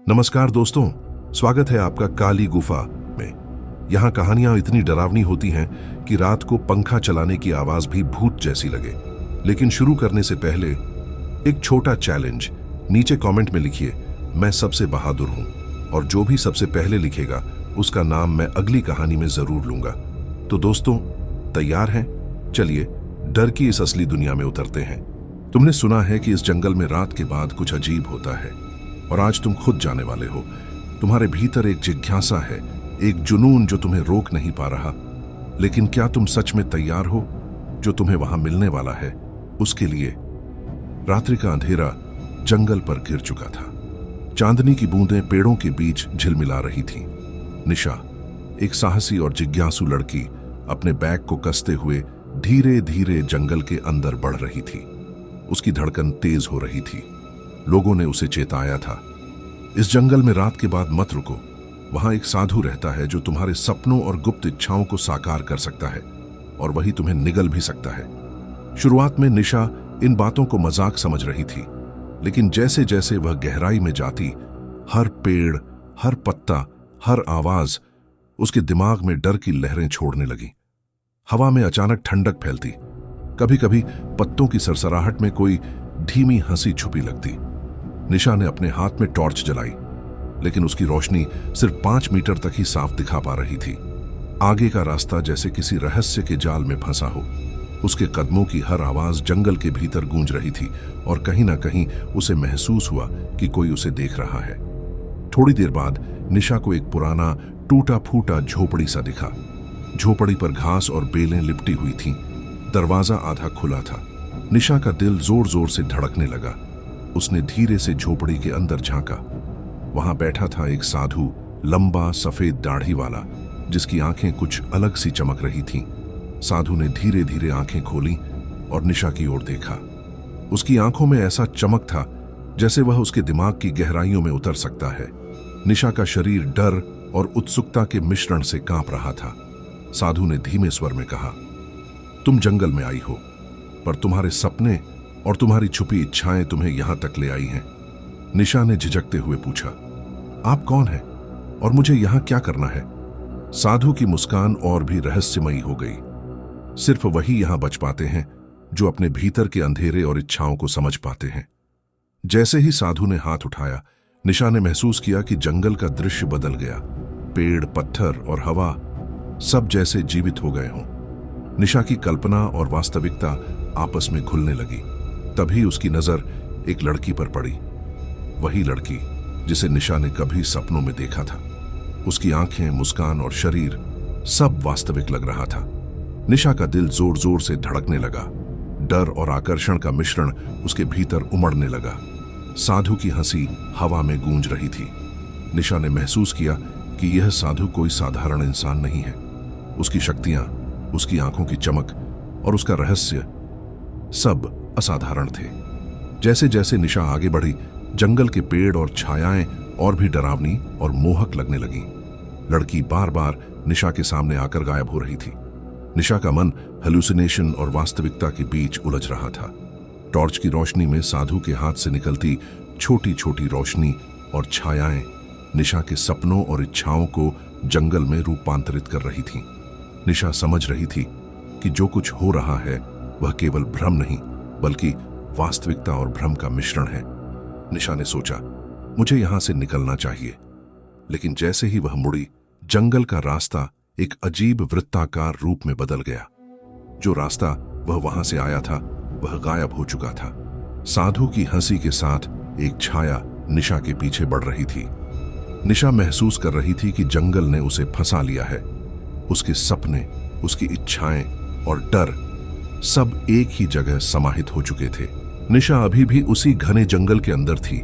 नमस्कार दोस्तों, स्वागत है आपका काली गुफा में। यहाँ कहानियां इतनी डरावनी होती हैं कि रात को पंखा चलाने की आवाज भी भूत जैसी लगे। लेकिन शुरू करने से पहले एक छोटा चैलेंज, नीचे कमेंट में लिखिए मैं सबसे बहादुर हूं, और जो भी सबसे पहले लिखेगा उसका नाम मैं अगली कहानी में जरूर लूंगा। तो दोस्तों, तैयार हैं? चलिए डर की इस असली दुनिया में उतरते हैं। तुमने सुना है कि इस जंगल में रात के बाद कुछ अजीब होता है, और आज तुम खुद जाने वाले हो। तुम्हारे भीतर एक जिज्ञासा है, एक जुनून जो तुम्हें रोक नहीं पा रहा। लेकिन क्या तुम सच में तैयार हो? जो तुम्हें वहां मिलने वाला है उसके लिए। रात्रि का अंधेरा जंगल पर गिर चुका था। चांदनी की बूंदें पेड़ों के बीच झिलमिला रही थीं। निशा, एक साहसी और जिज्ञासु लड़की, अपने बैग को कसते हुए धीरे धीरे जंगल के अंदर बढ़ रही थी। उसकी धड़कन तेज हो रही थी। लोगों ने उसे चेताया था, इस जंगल में रात के बाद मत रुको। वहां एक साधु रहता है जो तुम्हारे सपनों और गुप्त इच्छाओं को साकार कर सकता है, और वही तुम्हें निगल भी सकता है। शुरुआत में निशा इन बातों को मजाक समझ रही थी, लेकिन जैसे जैसे वह गहराई में जाती, हर पेड़, हर पत्ता, हर आवाज उसके दिमाग में डर की लहरें छोड़ने लगी। हवा में अचानक ठंडक फैलती। कभी कभी पत्तों की सरसराहट में कोई धीमी हंसी छुपी लगती। निशा ने अपने हाथ में टॉर्च जलाई, लेकिन उसकी रोशनी सिर्फ 5 मीटर तक ही साफ दिखा पा रही थी। आगे का रास्ता जैसे किसी रहस्य के जाल में फंसा हो। उसके कदमों की हर आवाज जंगल के भीतर गूंज रही थी, और कहीं ना कहीं उसे महसूस हुआ कि कोई उसे देख रहा है। थोड़ी देर बाद निशा को एक पुराना टूटा फूटा झोपड़ी सा दिखा। झोपड़ी पर घास और बेलें लिपटी हुई थीं। दरवाजा आधा खुला था। निशा का दिल जोर जोर से धड़कने लगा। उसने धीरे से झोपड़ी के अंदर झांका। वहां बैठा था एक साधु, लंबा सफेद दाढ़ी वाला, जिसकी आंखें कुछ अलग सी चमक रही थीं। साधु ने धीरे धीरे आंखें खोली और निशा की ओर देखा। उसकी आंखों में ऐसा चमक था जैसे वह उसके दिमाग की गहराइयों में उतर सकता है। निशा का शरीर डर और उत्सुकता के मिश्रण से कांप रहा था। साधु ने धीमे स्वर में कहा, तुम जंगल में आई हो, पर तुम्हारे सपने और तुम्हारी छुपी इच्छाएं तुम्हें यहां तक ले आई हैं। निशा ने झिझकते हुए पूछा, आप कौन हैं और मुझे यहां क्या करना है? साधु की मुस्कान और भी रहस्यमयी हो गई। सिर्फ वही यहां बच पाते हैं जो अपने भीतर के अंधेरे और इच्छाओं को समझ पाते हैं। जैसे ही साधु ने हाथ उठाया, निशा ने महसूस किया कि जंगल का दृश्य बदल गया। पेड़, पत्थर और हवा सब जैसे जीवित हो गए हों। निशा की कल्पना और वास्तविकता आपस में घुलने लगी। तभी उसकी नजर एक लड़की पर पड़ी, वही लड़की जिसे निशा ने कभी सपनों में देखा था। उसकी आंखें, मुस्कान और शरीर सब वास्तविक लग रहा था। निशा का दिल जोर जोर से धड़कने लगा। डर और आकर्षण का मिश्रण उसके भीतर उमड़ने लगा। साधु की हंसी हवा में गूंज रही थी। निशा ने महसूस किया कि यह साधु कोई साधारण इंसान नहीं है। उसकी शक्तियां, उसकी आंखों की चमक और उसका रहस्य सब असाधारण थे। जैसे जैसे निशा आगे बढ़ी, जंगल के पेड़ और छायाएं और भी डरावनी और मोहक लगने लगीं। लड़की बार बार निशा के सामने आकर गायब हो रही थी। निशा का मन हेलुसिनेशन और वास्तविकता के बीच उलझ रहा था। टॉर्च की रोशनी में साधु के हाथ से निकलती छोटी छोटी रोशनी और छायाएं निशा के सपनों और इच्छाओं को जंगल में रूपांतरित कर रही थीं। निशा समझ रही थी कि जो कुछ हो रहा है वह केवल भ्रम नहीं, बल्कि वास्तविकता और भ्रम का मिश्रण है। निशा ने सोचा, मुझे यहां से निकलना चाहिए। लेकिन जैसे ही वह मुड़ी, जंगल का रास्ता एक अजीब वृत्ताकार रूप में बदल गया। जो रास्ता वह वहां से आया था वह गायब हो चुका था। साधु की हंसी के साथ एक छाया निशा के पीछे बढ़ रही थी। निशा महसूस कर रही थी कि जंगल ने उसे फंसा लिया है। उसके सपने, उसकी इच्छाएं और डर सब एक ही जगह समाहित हो चुके थे। निशा अभी भी उसी घने जंगल के अंदर थी।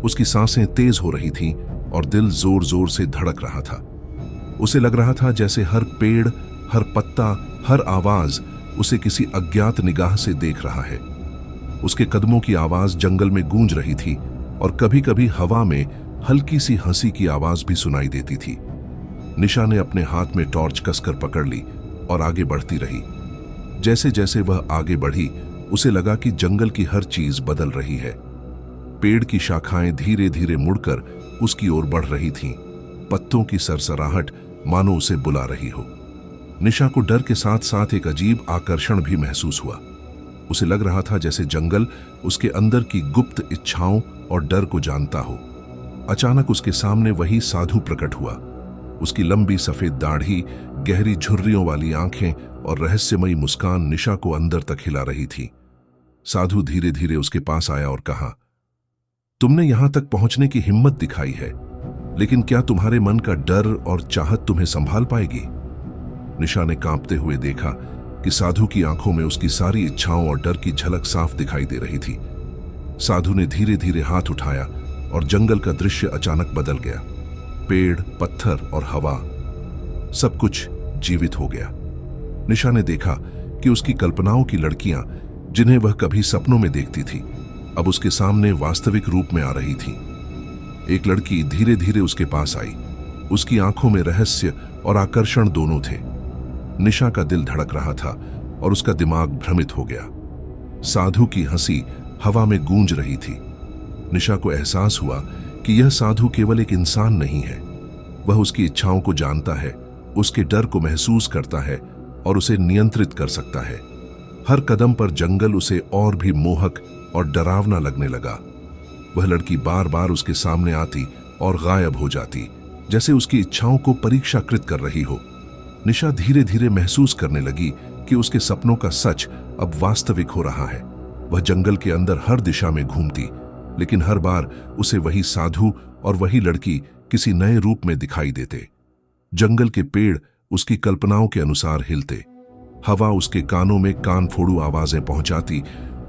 उसकी सांसें तेज हो रही थीं और दिल जोर जोर से धड़क रहा था। उसे लग रहा था जैसे हर पेड़, हर पत्ता, हर आवाज उसे किसी अज्ञात निगाह से देख रहा है। उसके कदमों की आवाज जंगल में गूंज रही थी, और कभी कभी हवा में हल्की सी हंसी की आवाज भी सुनाई देती थी। निशा ने अपने हाथ में टॉर्च कसकर पकड़ ली और आगे बढ़ती रही। जैसे जैसे वह आगे बढ़ी, उसे लगा कि जंगल की हर चीज बदल रही है। पेड़ की शाखाएं धीरे धीरे मुड़कर उसकी ओर बढ़ रही थीं। पत्तों की सरसराहट मानो उसे बुला रही हो। निशा को डर के साथ साथ एक अजीब आकर्षण भी महसूस हुआ। उसे लग रहा था जैसे जंगल उसके अंदर की गुप्त इच्छाओं और डर को जानता हो। अचानक उसके सामने वही साधु प्रकट हुआ। उसकी लंबी सफेद दाढ़ी, गहरी झुर्रियों वाली आंखें और रहस्यमयी मुस्कान निशा को अंदर तक हिला रही थी। साधु धीरे धीरे उसके पास आया और कहा, तुमने यहां तक पहुंचने की हिम्मत दिखाई है, लेकिन क्या तुम्हारे मन का डर और चाहत तुम्हें संभाल पाएगी? निशा ने कांपते हुए देखा कि साधु की आंखों में उसकी सारी इच्छाओं और डर की झलक साफ दिखाई दे रही थी। साधु ने धीरे धीरे हाथ उठाया और जंगल का दृश्य अचानक बदल गया। पेड़, पत्थर और हवा, सब कुछ जीवित हो गया। निशा ने देखा कि उसकी कल्पनाओं की लड़कियां, जिन्हें वह कभी सपनों में देखती थी, अब उसके सामने वास्तविक रूप में आ रही थीं। एक लड़की धीरे धीरे उसके पास आई। उसकी आंखों में रहस्य और आकर्षण दोनों थे। निशा का दिल धड़क रहा था और उसका दिमाग भ्रमित हो गया। साधु की हंसी हवा में गूंज रही थी। निशा को एहसास हुआ कि यह साधु केवल एक इंसान नहीं है। वह उसकी इच्छाओं को जानता है, उसके डर को महसूस करता है और उसे नियंत्रित कर सकता है। हर कदम पर जंगल उसे और भी मोहक और डरावना लगने लगा। वह लड़की बार बार उसके सामने आती और गायब हो जाती, जैसे उसकी इच्छाओं को परीक्षाकृत कर रही हो। निशा धीरे धीरे महसूस करने लगी कि उसके सपनों का सच अब वास्तविक हो रहा है। वह जंगल के अंदर हर दिशा में घूमती, लेकिन हर बार उसे वही साधु और वही लड़की किसी नए रूप में दिखाई देते। जंगल के पेड़ उसकी कल्पनाओं के अनुसार हिलते, हवा उसके कानों में कान फोड़ू आवाजें पहुंचाती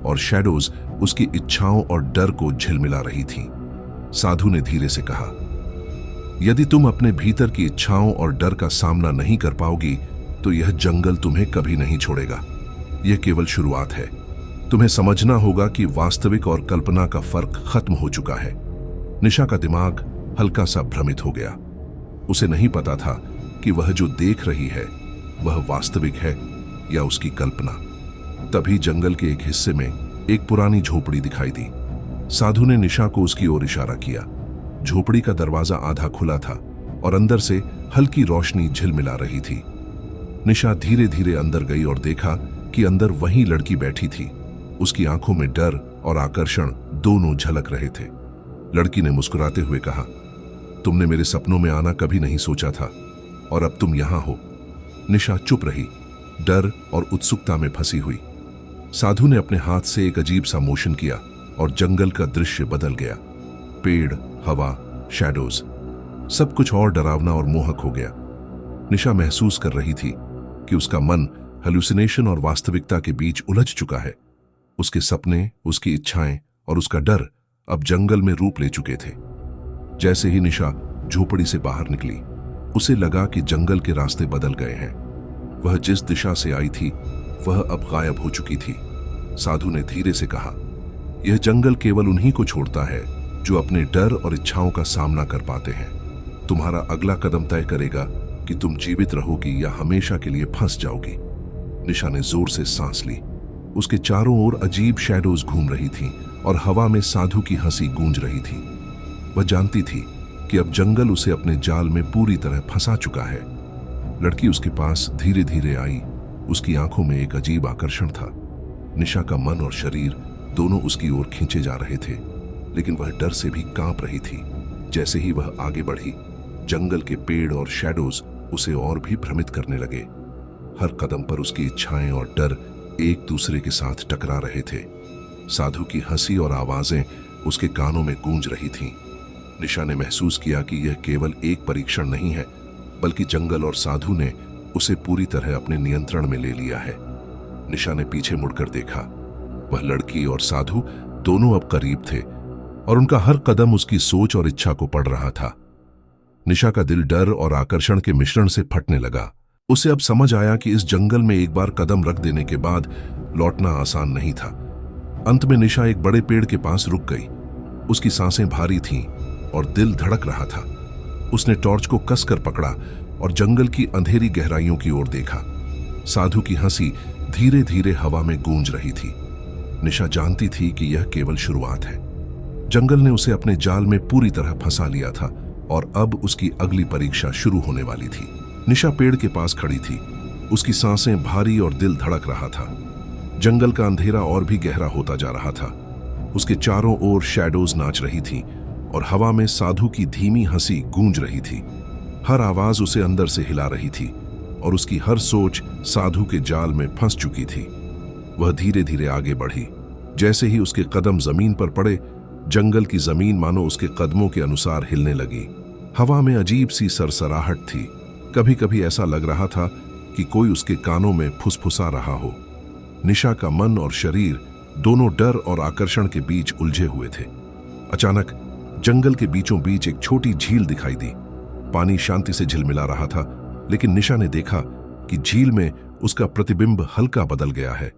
और शैडोज उसकी इच्छाओं और डर को झिलमिला रही थीं। साधु ने धीरे से कहा, यदि तुम अपने भीतर की इच्छाओं और डर का सामना नहीं कर पाओगी तो यह जंगल तुम्हें कभी नहीं छोड़ेगा। यह केवल शुरुआत है। तुम्हें समझना होगा कि वास्तविक और कल्पना का फर्क खत्म हो चुका है। निशा का दिमाग हल्का सा भ्रमित हो गया। उसे नहीं पता था कि वह जो देख रही है वह वास्तविक है या उसकी कल्पना। तभी जंगल के एक हिस्से में एक पुरानी झोपड़ी दिखाई दी। साधु ने निशा को उसकी ओर इशारा किया। झोपड़ी का दरवाजा आधा खुला था और अंदर से हल्की रोशनी झिलमिला रही थी। निशा धीरे धीरे अंदर गई और देखा कि अंदर वही लड़की बैठी थी। उसकी आंखों में डर और आकर्षण दोनों झलक रहे थे। लड़की ने मुस्कुराते हुए कहा, तुमने मेरे सपनों में आना कभी नहीं सोचा था और अब तुम यहां हो। निशा चुप रही, डर और उत्सुकता में फंसी हुई। साधु ने अपने हाथ से एक अजीब सा मोशन किया और जंगल का दृश्य बदल गया। पेड़, हवा, शैडोज, सब कुछ और डरावना और मोहक हो गया। निशा महसूस कर रही थी कि उसका मन हेलुसिनेशन और वास्तविकता के बीच उलझ चुका है। उसके सपने, उसकी इच्छाएं और उसका डर अब जंगल में रूप ले चुके थे। जैसे ही निशा झोपड़ी से बाहर निकली, उसे लगा कि जंगल के रास्ते बदल गए हैं। वह जिस दिशा से आई थी वह अब गायब हो चुकी थी। साधु ने धीरे से कहा, यह जंगल केवल उन्हीं को छोड़ता है जो अपने डर और इच्छाओं का सामना कर पाते हैं। तुम्हारा अगला कदम तय करेगा कि तुम जीवित रहोगी या हमेशा के लिए फंस जाओगी। निशा ने जोर से सांस ली। उसके चारों ओर अजीब शैडोज घूम रही थीं और हवा में साधु की हंसी गूंज रही थी। वह जानती थी कि अब जंगल उसे अपने जाल में पूरी तरह फंसा चुका है। लड़की उसके पास धीरे धीरे आई। उसकी आंखों में एक अजीब आकर्षण था। निशा का मन और शरीर दोनों उसकी ओर खींचे जा रहे थे, लेकिन वह डर से भी कांप रही थी। जैसे ही वह आगे बढ़ी, जंगल के पेड़ और शैडोज उसे और भी भ्रमित करने लगे। हर कदम पर उसकी इच्छाएं और डर एक दूसरे के साथ टकरा रहे थे। साधु की हंसी और आवाजें उसके कानों में गूंज रही थीं। निशा ने महसूस किया कि यह केवल एक परीक्षण नहीं है, बल्कि जंगल और साधु ने उसे पूरी तरह अपने नियंत्रण में ले लिया है। निशा ने पीछे मुड़कर देखा। वह लड़की और साधु दोनों अब करीब थे और उनका हर कदम उसकी सोच और इच्छा को पढ़ रहा था। निशा का दिल डर और आकर्षण के मिश्रण से फटने लगा। उसे अब समझ आया कि इस जंगल में एक बार कदम रख देने के बाद लौटना आसान नहीं था। अंत में निशा एक बड़े पेड़ के पास रुक गई। उसकी सांसें भारी थीं और दिल धड़क रहा था। उसने टॉर्च को कसकर पकड़ा और जंगल की अंधेरी गहराइयों की ओर देखा। साधु की हंसी धीरे धीरे हवा में गूंज रही थी। निशा जानती थी कि यह केवल शुरुआत है। जंगल ने उसे अपने जाल में पूरी तरह फंसा लिया था और अब उसकी अगली परीक्षा शुरू होने वाली थी। निशा पेड़ के पास खड़ी थी, उसकी सांसें भारी और दिल धड़क रहा था। जंगल का अंधेरा और भी गहरा होता जा रहा था। उसके चारों ओर शैडोज नाच रही थीं और हवा में साधु की धीमी हंसी गूंज रही थी। हर आवाज उसे अंदर से हिला रही थी और उसकी हर सोच साधु के जाल में फंस चुकी थी। वह धीरे धीरे आगे बढ़ी। जैसे ही उसके कदम जमीन पर पड़े, जंगल की जमीन मानो उसके कदमों के अनुसार हिलने लगी। हवा में अजीब सी सरसराहट थी। कभी कभी ऐसा लग रहा था कि कोई उसके कानों में फुसफुसा रहा हो। निशा का मन और शरीर दोनों डर और आकर्षण के बीच उलझे हुए थे। अचानक जंगल के बीचों बीच एक छोटी झील दिखाई दी। पानी शांति से झिलमिला रहा था, लेकिन निशा ने देखा कि झील में उसका प्रतिबिंब हल्का बदल गया है।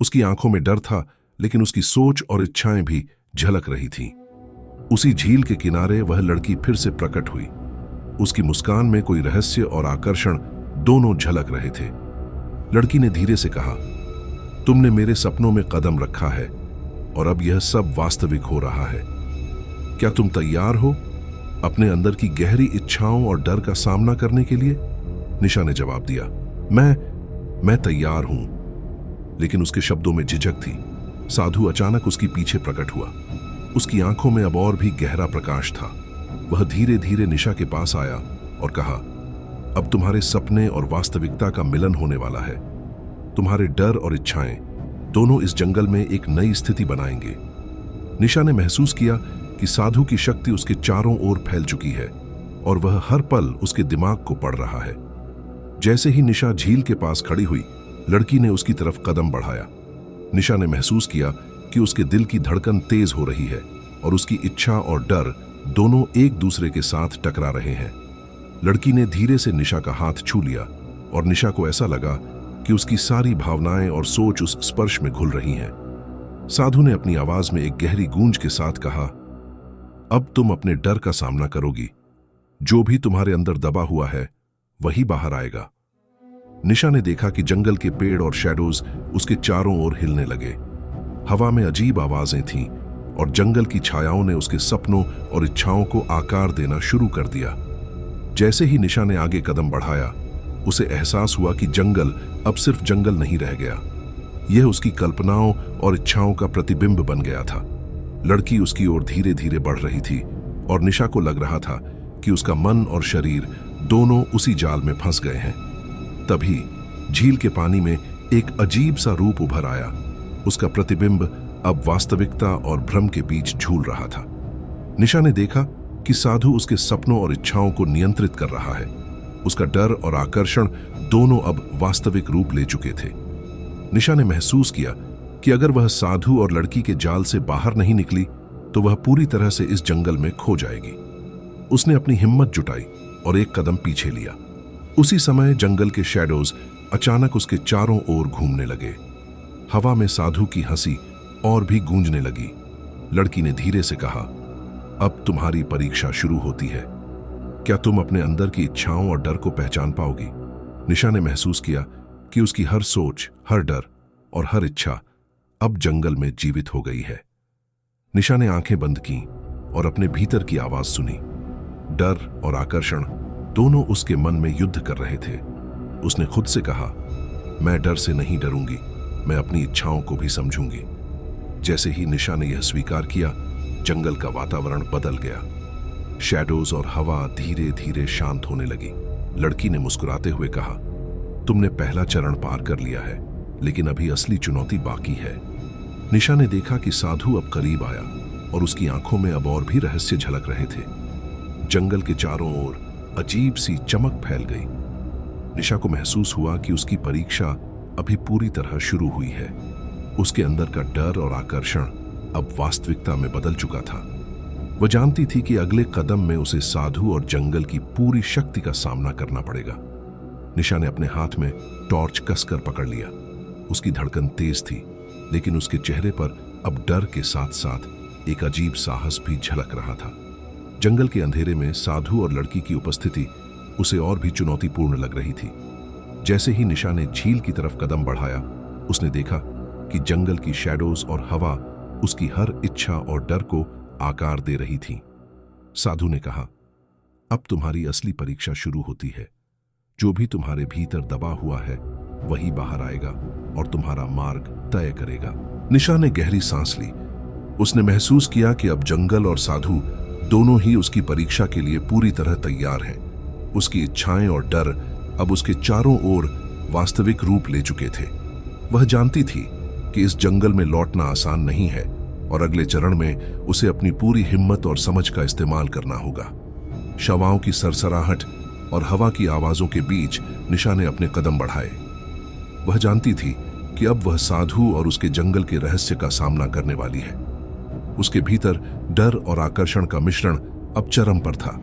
उसकी आंखों में डर था, लेकिन उसकी सोच और इच्छाएं भी झलक रही थीं। उसी झील के किनारे वह लड़की फिर से प्रकट हुई। उसकी मुस्कान में कोई रहस्य और आकर्षण दोनों झलक रहे थे। लड़की ने धीरे से कहा, तुमने मेरे सपनों में कदम रखा है और अब यह सब वास्तविक हो रहा है। क्या तुम तैयार हो अपने अंदर की गहरी इच्छाओं और डर का सामना करने के लिए? निशा ने जवाब दिया, मैं तैयार हूं। लेकिन उसके शब्दों में झिझक थी। साधु अचानक उसकी पीछे प्रकट हुआ। उसकी आंखों में अब और भी गहरा प्रकाश था। वह धीरे धीरे निशा के पास आया और कहा, अब तुम्हारे सपने और वास्तविकता का मिलन होने वाला है। तुम्हारे डर और इच्छाएं दोनों इस जंगल में एक नई स्थिति बनाएंगे। निशा ने महसूस किया कि साधु की शक्ति उसके चारों ओर फैल चुकी है और वह हर पल उसके दिमाग को पढ़ रहा है। जैसे ही निशा झील के पास खड़ी हुई, लड़की ने उसकी तरफ कदम बढ़ाया। निशा ने महसूस किया कि उसके दिल की धड़कन तेज हो रही है और उसकी इच्छा और डर दोनों एक दूसरे के साथ टकरा रहे हैं। लड़की ने धीरे से निशा का हाथ छू लिया और निशा को ऐसा लगा कि उसकी सारी भावनाएं और सोच उस स्पर्श में घुल रही हैं। साधु ने अपनी आवाज में एक गहरी गूंज के साथ कहा, अब तुम अपने डर का सामना करोगी। जो भी तुम्हारे अंदर दबा हुआ है वही बाहर आएगा। निशा ने देखा कि जंगल के पेड़ और शैडोज उसके चारों ओर हिलने लगे। हवा में अजीब आवाजें थीं और जंगल की छायाओं ने उसके सपनों और इच्छाओं को आकार देना शुरू कर दिया। जैसे ही निशा ने आगे कदम बढ़ाया, उसे एहसास हुआ कि जंगल अब सिर्फ जंगल नहीं रह गया। यह उसकी कल्पनाओं और इच्छाओं का प्रतिबिंब बन गया था। लड़की उसकी ओर धीरे धीरे बढ़ रही थी और निशा को लग रहा था कि उसका मन और शरीर दोनों उसी जाल में फंस गए हैं। तभी झील के पानी में एक अजीब सा रूप उभर आया। उसका प्रतिबिंब अब वास्तविकता और भ्रम के बीच झूल रहा था। निशा ने देखा कि साधु उसके सपनों और इच्छाओं को नियंत्रित कर रहा है। उसका डर और आकर्षण दोनों अब वास्तविक रूप ले चुके थे। निशा ने महसूस किया कि अगर वह साधु और लड़की के जाल से बाहर नहीं निकली तो वह पूरी तरह से इस जंगल में खो जाएगी। उसने अपनी हिम्मत जुटाई और एक कदम पीछे लिया। उसी समय जंगल के शैडोज अचानक उसके चारों ओर घूमने लगे। हवा में साधु की हंसी और भी गूंजने लगी। लड़की ने धीरे से कहा, अब तुम्हारी परीक्षा शुरू होती है। क्या तुम अपने अंदर की इच्छाओं और डर को पहचान पाओगी? निशा ने महसूस किया कि उसकी हर सोच, हर डर और हर इच्छा अब जंगल में जीवित हो गई है। निशा ने आंखें बंद की और अपने भीतर की आवाज सुनी। डर और आकर्षण दोनों उसके मन में युद्ध कर रहे थे। उसने खुद से कहा, मैं डर से नहीं डरूंगी, मैं अपनी इच्छाओं को भी समझूंगी। जैसे ही निशा ने यह स्वीकार किया, जंगल का वातावरण बदल गया। शैडोज और हवा धीरे धीरे शांत होने लगी। लड़की ने मुस्कुराते हुए कहा, तुमने पहला चरण पार कर लिया है, लेकिन अभी असली चुनौती बाकी है। निशा ने देखा कि साधु अब करीब आया और उसकी आंखों में अब और भी रहस्य झलक रहे थे। जंगल के चारों ओर अजीब सी चमक फैल गई। निशा को महसूस हुआ कि उसकी परीक्षा अभी पूरी तरह शुरू हुई है। उसके अंदर का डर और आकर्षण अब वास्तविकता में बदल चुका था। वह जानती थी कि अगले कदम में उसे साधु और जंगल की पूरी शक्ति का सामना करना पड़ेगा। निशा ने अपने हाथ में टॉर्च कसकर पकड़ लिया। उसकी धड़कन तेज थी, लेकिन उसके चेहरे पर अब डर के साथ साथ एक अजीब साहस भी झलक रहा था। जंगल के अंधेरे में साधु और लड़की की उपस्थिति उसे और भी चुनौतीपूर्ण लग रही थी। जैसे ही निशा ने झील की तरफ कदम बढ़ाया, उसने देखा कि जंगल की शैडोज और हवा उसकी हर इच्छा और डर को आकार दे रही थीं। साधु ने कहा, अब तुम्हारी असली परीक्षा शुरू होती है। जो भी तुम्हारे भीतर दबा हुआ है वही बाहर आएगा और तुम्हारा मार्ग तय करेगा। निशा ने गहरी सांस ली। उसने महसूस किया कि अब जंगल और साधु दोनों ही उसकी परीक्षा के लिए पूरी तरह तैयार हैं। उसकी इच्छाएं और डर अब उसके चारों ओर वास्तविक रूप ले चुके थे। वह जानती थी कि इस जंगल में लौटना आसान नहीं है और अगले चरण में उसे अपनी पूरी हिम्मत और समझ का इस्तेमाल करना होगा। शवाओं की सरसराहट और हवा की आवाजों के बीच निशा ने अपने कदम बढ़ाए। वह जानती थी कि अब वह साधु और उसके जंगल के रहस्य का सामना करने वाली है। उसके भीतर डर और आकर्षण का मिश्रण अब चरम पर था।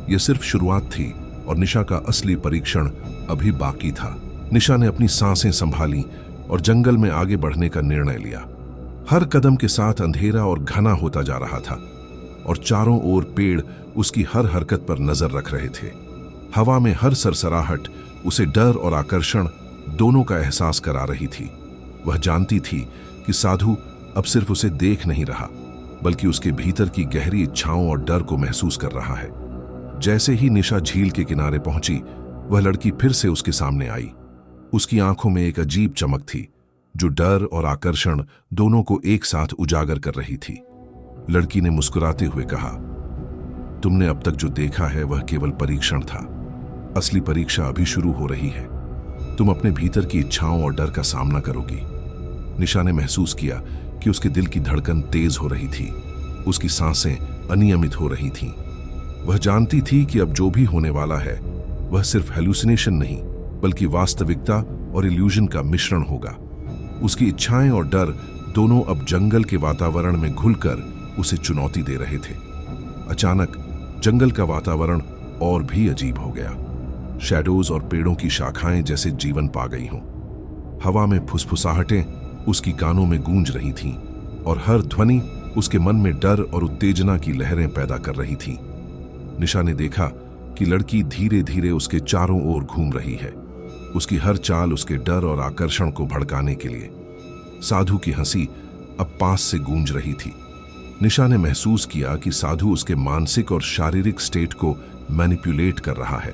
यह सिर्फ शुरुआत थी और निशा का असली परीक्षण अभी बाकी था। निशा ने अपनी सांसें संभाली और जंगल में आगे बढ़ने का निर्णय लिया। हर कदम के साथ अंधेरा और घना होता जा रहा था और चारों ओर पेड़ उसकी हर हरकत पर नजर रख रहे थे। हवा में हर सरसराहट उसे डर और आकर्षण दोनों का एहसास करा रही थी। वह जानती थी कि साधु अब सिर्फ उसे देख नहीं रहा, बल्कि उसके भीतर की गहरी इच्छाओं और डर को महसूस कर रहा है। जैसे ही निशा झील के किनारे पहुंची, वह लड़की फिर से उसके सामने आई। उसकी आंखों में एक अजीब चमक थी, जो डर और आकर्षण दोनों को एक साथ उजागर कर रही थी। लड़की ने मुस्कुराते हुए कहा, तुमने अब तक जो देखा है वह केवल परीक्षण था। असली परीक्षा अभी शुरू हो रही है। तुम अपने भीतर की इच्छाओं और डर का सामना करोगी। निशा ने महसूस किया कि उसके दिल की धड़कन तेज हो रही थी। उसकी सांसें अनियमित हो रही थीं। वह जानती थी कि अब जो भी होने वाला है वह सिर्फ हेलुसिनेशन नहीं, बल्कि वास्तविकता और इल्यूजन का मिश्रण होगा। उसकी इच्छाएं और डर दोनों अब जंगल के वातावरण में घुलकर उसे चुनौती दे रहे थे। अचानक जंगल का वातावरण और भी अजीब हो गया। शैडोज और पेड़ों की शाखाएं जैसे जीवन पा गई हों। हवा में फुसफुसाहटें उसकी कानों में गूंज रही थीं और हर ध्वनि उसके मन में डर और उत्तेजना की लहरें पैदा कर रही थी। निशा ने देखा कि लड़की धीरे धीरे उसके चारों ओर घूम रही है, उसकी हर चाल उसके डर और आकर्षण को भड़काने के लिए। साधु की हंसी अब पास से गूंज रही थी। निशा ने महसूस किया कि साधु उसके मानसिक और शारीरिक स्टेट को मैनिपुलेट कर रहा है।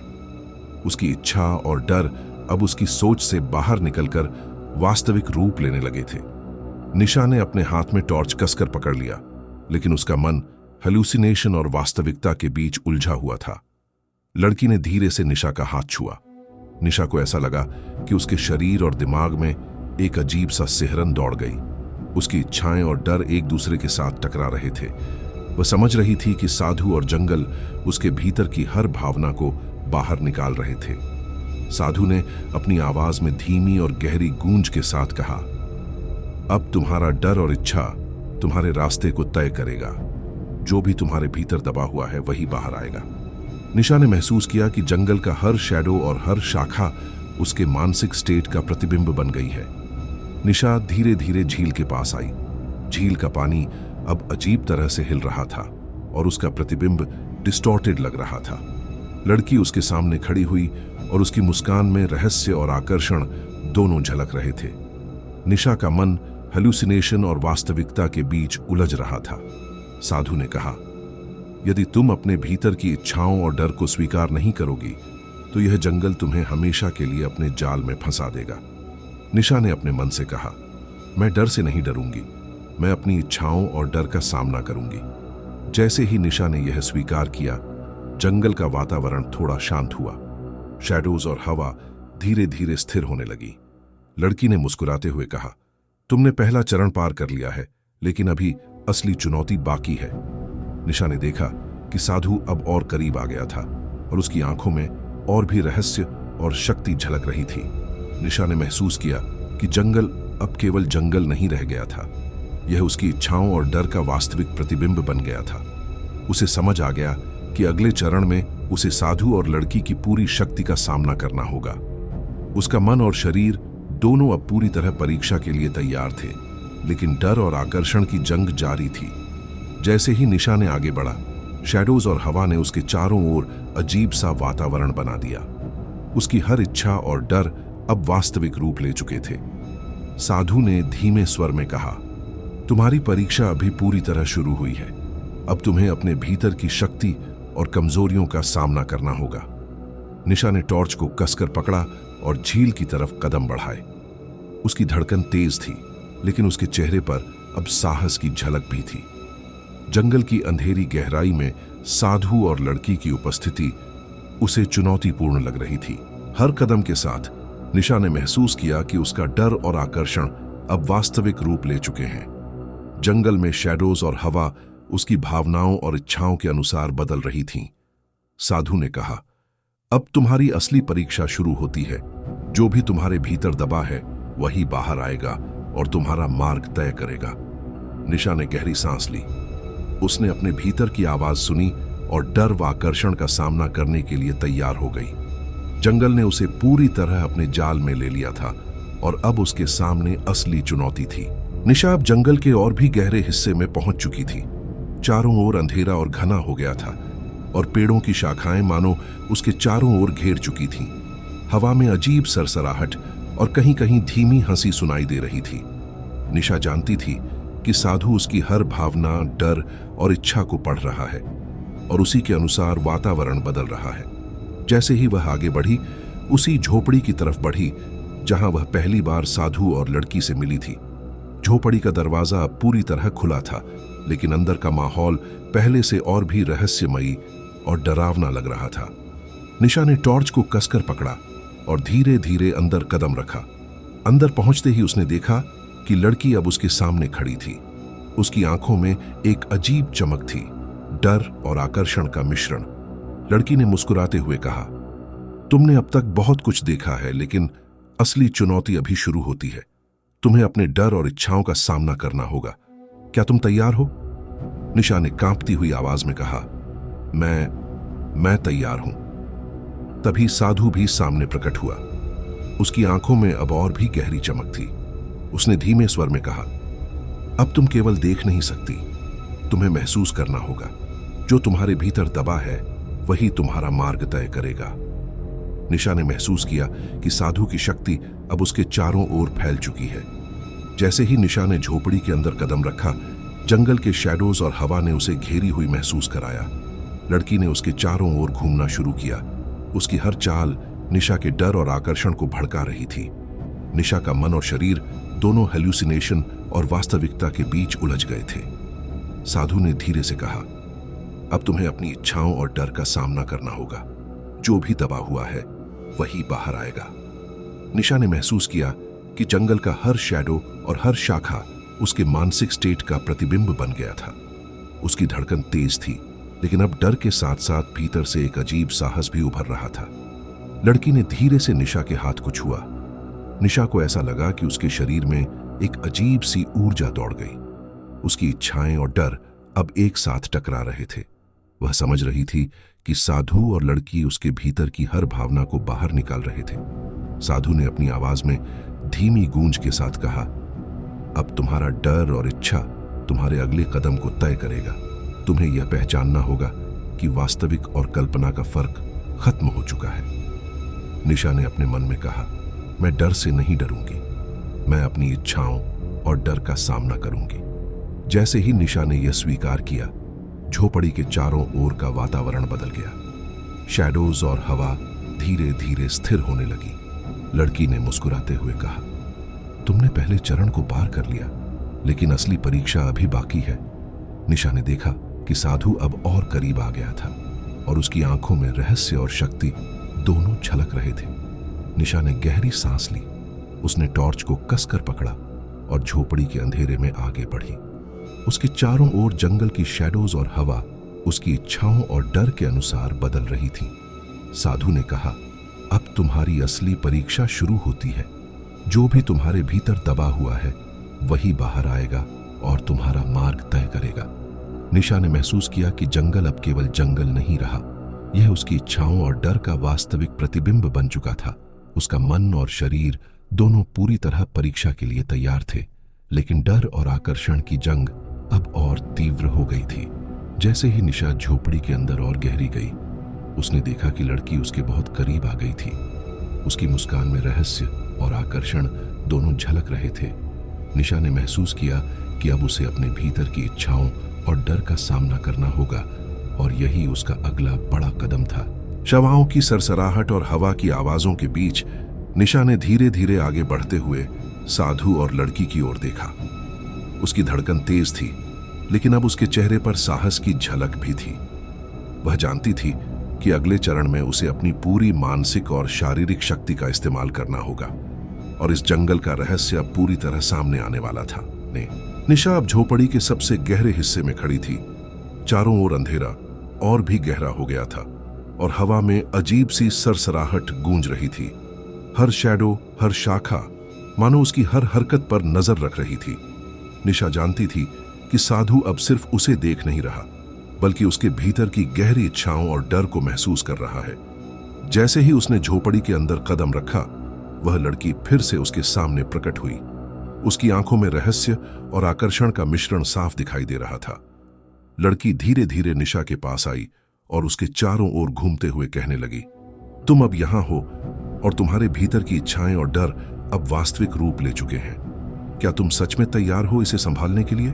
उसकी इच्छा और डर अब उसकी सोच से बाहर निकलकर वास्तविक रूप लेने लगे थे। निशा ने अपने हाथ में टॉर्च कसकर पकड़ लिया, लेकिन उसका मन हेलुसिनेशन और वास्तविकता के बीच उलझा हुआ था। लड़की ने धीरे से निशा का हाथ छुआ। निशा को ऐसा लगा कि उसके शरीर और दिमाग में एक अजीब सा सिहरन दौड़ गई। उसकी इच्छाएं और डर एक दूसरे के साथ टकरा रहे थे। वह समझ रही थी कि साधु और जंगल उसके भीतर की हर भावना को बाहर निकाल रहे थे। साधु ने अपनी आवाज में धीमी और गहरी गूंज के साथ कहा, अब तुम्हारा डर और इच्छा तुम्हारे रास्ते को तय करेगा। जो भी तुम्हारे भीतर दबा हुआ है वही बाहर आएगा। निशा ने महसूस किया कि जंगल का हर शैडो और हर शाखा उसके मानसिक स्टेट का प्रतिबिंब बन गई है। निशा धीरे धीरे झील के पास आई। झील का पानी अब अजीब तरह से हिल रहा था और उसका प्रतिबिंब डिस्टॉर्टेड लग रहा था। लड़की उसके सामने खड़ी हुई और उसकी मुस्कान में रहस्य और आकर्षण दोनों झलक रहे थे। निशा का मन हेलुसिनेशन और वास्तविकता के बीच उलझ रहा था। साधु ने कहा, यदि तुम अपने भीतर की इच्छाओं और डर को स्वीकार नहीं करोगी तो यह जंगल तुम्हें हमेशा के लिए अपने जाल में फंसा देगा। निशा ने अपने मन से कहा, मैं डर से नहीं डरूंगी, मैं अपनी इच्छाओं और डर का सामना करूंगी। जैसे ही निशा ने यह स्वीकार किया, जंगल का वातावरण थोड़ा शांत हुआ। शैडोज और हवा धीरे धीरे स्थिर होने लगी। लड़की ने मुस्कुराते हुए कहा, तुमने पहला चरण पार कर लिया है, लेकिन अभी असली चुनौती बाकी है। निशा ने देखा कि साधु अब और करीब आ गया था और उसकी आंखों में और भी रहस्य और शक्ति झलक रही थी। निशा ने महसूस किया कि जंगल अब केवल जंगल नहीं रह गया था, यह उसकी इच्छाओं और डर का वास्तविक प्रतिबिंब बन गया था। उसे समझ आ गया कि अगले चरण में उसे साधु और लड़की की पूरी शक्ति का सामना करना होगा। उसका मन और शरीर दोनों अब पूरी तरह परीक्षा के लिए तैयार थे, लेकिन डर और आकर्षण की जंग जारी थी। जैसे ही निशा ने आगे बढ़ा, शैडोज और हवा ने उसके चारों ओर अजीब सा वातावरण बना दिया। उसकी हर इच्छा और डर अब वास्तविक रूप ले चुके थे। साधु ने धीमे स्वर में कहा, तुम्हारी परीक्षा अभी पूरी तरह शुरू हुई है। अब तुम्हें अपने भीतर की शक्ति और कमजोरियों का सामना करना होगा। निशा ने टॉर्च को कसकर पकड़ा और झील की तरफ कदम बढ़ाए। उसकी धड़कन तेज थी, लेकिन उसके चेहरे पर अब साहस की झलक भी थी। जंगल की अंधेरी गहराई में साधु और लड़की की उपस्थिति उसे चुनौतीपूर्ण लग रही थी। हर कदम के साथ निशा ने महसूस किया कि उसका डर और आकर्षण अब वास्तविक रूप ले चुके हैं। जंगल में शैडोज और हवा उसकी भावनाओं और इच्छाओं के अनुसार बदल रही थीं। साधु ने कहा, अब तुम्हारी असली परीक्षा शुरू होती है। जो भी तुम्हारे भीतर दबा है वही बाहर आएगा और तुम्हारा मार्ग तय करेगा। निशा ने गहरी सांस ली। उसने अपने भीतर की आवाज सुनी और डर व आकर्षण का सामना करने के लिए तैयार हो गई। जंगल ने उसे पूरी तरह अपने जाल में ले लिया था और अब उसके सामने असली चुनौती थी। निशा अब जंगल के और भी गहरे हिस्से में पहुंच चुकी थी। चारों ओर अंधेरा और घना हो गया था और पेड़ों की शाखाएं मानो उसके चारों ओर घेर चुकी थीं। हवा में अजीब सरसराहट और कहीं कहीं धीमी हंसी सुनाई दे रही थी। निशा जानती थी कि साधु उसकी हर भावना, डर और इच्छा को पढ़ रहा है और उसी के अनुसार वातावरण बदल रहा है। जैसे ही वह आगे बढ़ी, उसी झोपड़ी की तरफ बढ़ी जहां वह पहली बार साधु और लड़की से मिली थी। झोपड़ी का दरवाजा अब पूरी तरह खुला था, लेकिन अंदर का माहौल पहले से और भी रहस्यमयी और डरावना लग रहा था। निशा ने टॉर्च को कसकर पकड़ा और धीरे धीरे अंदर कदम रखा। अंदर पहुंचते ही उसने देखा कि लड़की अब उसके सामने खड़ी थी। उसकी आंखों में एक अजीब चमक थी, डर और आकर्षण का मिश्रण। लड़की ने मुस्कुराते हुए कहा, तुमने अब तक बहुत कुछ देखा है, लेकिन असली चुनौती अभी शुरू होती है। तुम्हें अपने डर और इच्छाओं का सामना करना होगा। क्या तुम तैयार हो? निशा ने कांपती हुई आवाज में कहा, मैं तैयार हूं। तभी साधु भी सामने प्रकट हुआ। उसकी आंखों में अब और भी गहरी चमक थी। उसने धीमे स्वर में कहा, अब तुम केवल देख नहीं सकती, तुम्हें महसूस करना होगा। जो तुम्हारे भीतर दबा है वही तुम्हारा मार्ग तय करेगा। निशा ने महसूस किया कि साधु की शक्ति अब उसके चारों ओर फैल चुकी है। जैसे ही निशा ने झोपड़ी के अंदर कदम रखा, जंगल के शैडोज और हवा ने उसे घेरी हुई महसूस कराया। लड़की ने उसके चारों ओर घूमना शुरू किया। उसकी हर चाल निशा के डर और आकर्षण को भड़का रही थी। निशा का मन और शरीर दोनों हेल्यूसिनेशन और वास्तविकता के बीच उलझ गए थे। साधु ने धीरे से कहा, अब तुम्हें अपनी इच्छाओं और डर का सामना करना होगा। जो भी दबा हुआ है वही बाहर आएगा। निशा ने महसूस किया कि जंगल का हर शैडो और हर शाखा उसके मानसिक स्टेट का प्रतिबिंब बन गया था। उसकी धड़कन तेज थी, लेकिन अब डर के साथ साथ भीतर से एक अजीब साहस भी उभर रहा था। लड़की ने धीरे से निशा के हाथ को छुआ। निशा को ऐसा लगा कि उसके शरीर में एक अजीब सी ऊर्जा दौड़ गई। उसकी इच्छाएं और डर अब एक साथ टकरा रहे थे। वह समझ रही थी कि साधु और लड़की उसके भीतर की हर भावना को बाहर निकाल रहे थे। साधु ने अपनी आवाज में धीमी गूंज के साथ कहा, अब तुम्हारा डर और इच्छा तुम्हारे अगले कदम को तय करेगा। तुम्हें यह पहचानना होगा कि वास्तविक और कल्पना का फर्क खत्म हो चुका है। निशा ने अपने मन में कहा, मैं डर से नहीं डरूंगी, मैं अपनी इच्छाओं और डर का सामना करूंगी। जैसे ही निशा ने यह स्वीकार किया, झोपड़ी के चारों ओर का वातावरण बदल गया। शैडोज और हवा धीरे धीरे स्थिर होने लगी। लड़की ने मुस्कुराते हुए कहा, तुमने पहले चरण को पार कर लिया, लेकिन असली परीक्षा अभी बाकी है। निशा ने देखा कि साधु अब और करीब आ गया था और उसकी आंखों में रहस्य और शक्ति दोनों झलक रहे थे। निशा ने गहरी सांस ली। उसने टॉर्च को कसकर पकड़ा और झोपड़ी के अंधेरे में आगे बढ़ी। उसके चारों ओर जंगल की शैडोज और हवा उसकी इच्छाओं और डर के अनुसार बदल रही थी। साधु ने कहा, अब तुम्हारी असली परीक्षा शुरू होती है। जो भी तुम्हारे भीतर दबा हुआ है वही बाहर आएगा और तुम्हारा मार्ग तय करेगा। निशा ने महसूस किया कि जंगल अब केवल जंगल नहीं रहा, यह उसकी इच्छाओं और डर का वास्तविक प्रतिबिंब बन चुका था। उसका मन और शरीर दोनों पूरी तरह परीक्षा के लिए तैयार थे, लेकिन डर और आकर्षण की जंग अब और तीव्र हो गई थी। जैसे ही निशा झोपड़ी के अंदर और गहरी गई, उसने देखा कि लड़की उसके बहुत करीब आ गई थी। उसकी मुस्कान में रहस्य और आकर्षण दोनों झलक रहे थे। निशा ने महसूस किया कि अब उसे अपने भीतर की इच्छाओं और डर का सामना करना होगा, और यही उसका अगला बड़ा कदम था। शवाओं की सरसराहट और हवा की आवाजों के बीच निशा ने धीरे धीरे आगे बढ़ते हुए साधु और लड़की की ओर देखा। उसकी धड़कन तेज थी, लेकिन अब उसके चेहरे पर साहस की झलक भी थी। वह जानती थी कि अगले चरण में उसे अपनी पूरी मानसिक और शारीरिक शक्ति का इस्तेमाल करना होगा, और इस जंगल का रहस्य अब पूरी तरह सामने आने वाला था। निशा अब झोपड़ी के सबसे गहरे हिस्से में खड़ी थी। चारों ओर अंधेरा और भी गहरा हो गया था, और हवा में अजीब सी सरसराहट गूंज रही थी। हर शैडो, हर शाखा मानो उसकी हर हरकत पर नजर रख रही थी। निशा जानती थी कि साधु अब सिर्फ उसे देख नहीं रहा, बल्कि उसके भीतर की गहरी इच्छाओं और डर को महसूस कर रहा है। जैसे ही उसने झोपड़ी के अंदर कदम रखा, वह लड़की फिर से उसके सामने प्रकट हुई। उसकी आंखों में रहस्य और आकर्षण का मिश्रण साफ दिखाई दे रहा था। लड़की धीरे धीरे निशा के पास आई और उसके चारों ओर घूमते हुए कहने लगी, तुम अब यहां हो, और तुम्हारे भीतर की इच्छाएं और डर अब वास्तविक रूप ले चुके हैं। क्या तुम सच में तैयार हो इसे संभालने के लिए?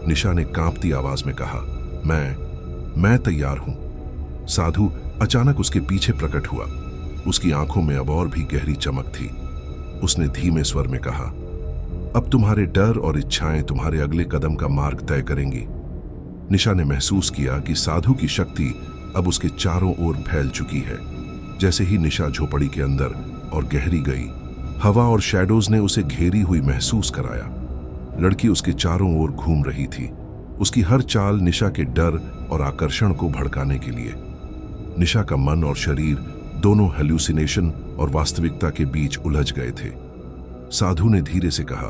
निशा ने कांपती आवाज में कहा, मैं तैयार हूं। साधु अचानक उसके पीछे प्रकट हुआ। उसकी आंखों में अब और भी गहरी चमक थी। उसने धीमे स्वर में कहा, अब तुम्हारे डर और इच्छाएं तुम्हारे अगले कदम का मार्ग तय करेंगी। निशा ने महसूस किया कि साधु की शक्ति अब उसके चारों ओर फैल चुकी है। जैसे ही निशा झोपड़ी के अंदर और गहरी गई, हवा और शैडोज ने उसे घेरी हुई महसूस कराया। लड़की उसके चारों ओर घूम रही थी, उसकी हर चाल निशा के डर और आकर्षण को भड़काने के लिए। निशा का मन और शरीर दोनों हेल्यूसिनेशन और वास्तविकता के बीच उलझ गए थे। साधु ने धीरे से कहा,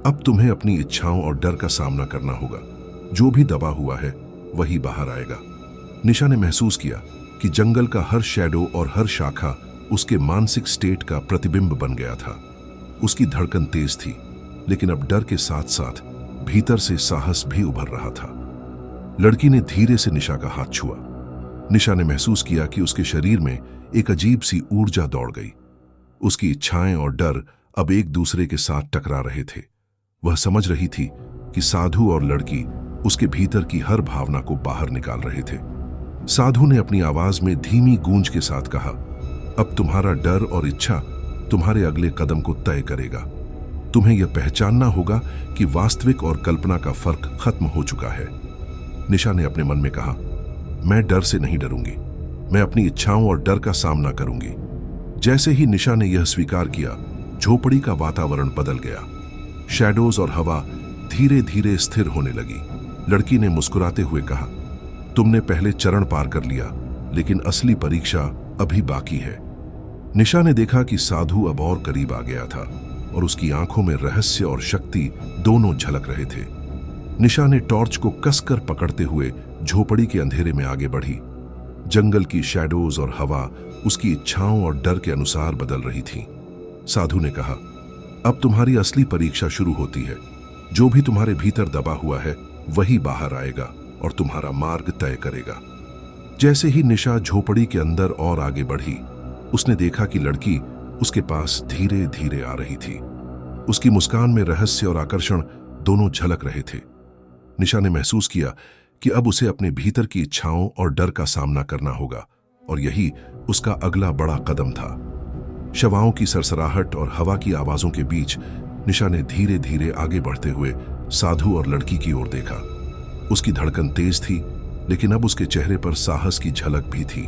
अब तुम्हें अपनी इच्छाओं और डर का सामना करना होगा। जो भी दबा हुआ है वही बाहर आएगा। निशा ने महसूस किया कि जंगल का हर शैडो और हर शाखा उसके मानसिक स्टेट का प्रतिबिंब बन गया था। उसकी धड़कन तेज थी, लेकिन अब डर के साथ साथ भीतर से साहस भी उभर रहा था। लड़की ने धीरे से निशा का हाथ छुआ। निशा ने महसूस किया कि उसके शरीर में एक अजीब सी ऊर्जा दौड़ गई। उसकी इच्छाएं और डर अब एक दूसरे के साथ टकरा रहे थे। वह समझ रही थी कि साधु और लड़की उसके भीतर की हर भावना को बाहर निकाल रहे थे। साधु ने अपनी आवाज में धीमी गूंज के साथ कहा, अब तुम्हारा डर और इच्छा तुम्हारे अगले कदम को तय करेगा। तुम्हें यह पहचानना होगा कि वास्तविक और कल्पना का फर्क खत्म हो चुका है। निशा ने अपने मन में कहा, मैं डर से नहीं डरूंगी, मैं अपनी इच्छाओं और डर का सामना करूंगी। जैसे ही निशा ने यह स्वीकार किया, झोपड़ी का वातावरण बदल गया। शैडोज और हवा धीरे धीरे स्थिर होने लगी। लड़की ने मुस्कुराते हुए कहा, तुमने पहले चरण पार कर लिया, लेकिन असली परीक्षा अभी बाकी है। निशा ने देखा कि साधु अब और करीब आ गया था, और उसकी आंखों में रहस्य और शक्ति दोनों झलक रहे थे। निशा ने टॉर्च को कसकर पकड़ते हुए झोपड़ी के अंधेरे में आगे बढ़ी। जंगल की शैडोज और हवा उसकी इच्छाओं और डर के अनुसार बदल रही थी। साधु ने कहा, अब तुम्हारी असली परीक्षा शुरू होती है। जो भी तुम्हारे भीतर दबा हुआ है वही बाहर आएगा और तुम्हारा मार्ग तय करेगा। जैसे ही निशा झोपड़ी के अंदर और आगे बढ़ी, उसने देखा कि लड़की उसके पास धीरे धीरे आ रही थी। उसकी मुस्कान में रहस्य और आकर्षण दोनों झलक रहे थे। निशा ने महसूस किया कि अब उसे अपने भीतर की इच्छाओं और डर का सामना करना होगा, और यही उसका अगला बड़ा कदम था। शवाओं की सरसराहट और हवा की आवाजों के बीच निशा ने धीरे धीरे आगे बढ़ते हुए साधु और लड़की की ओर देखा। उसकी धड़कन तेज थी, लेकिन अब उसके चेहरे पर साहस की झलक भी थी।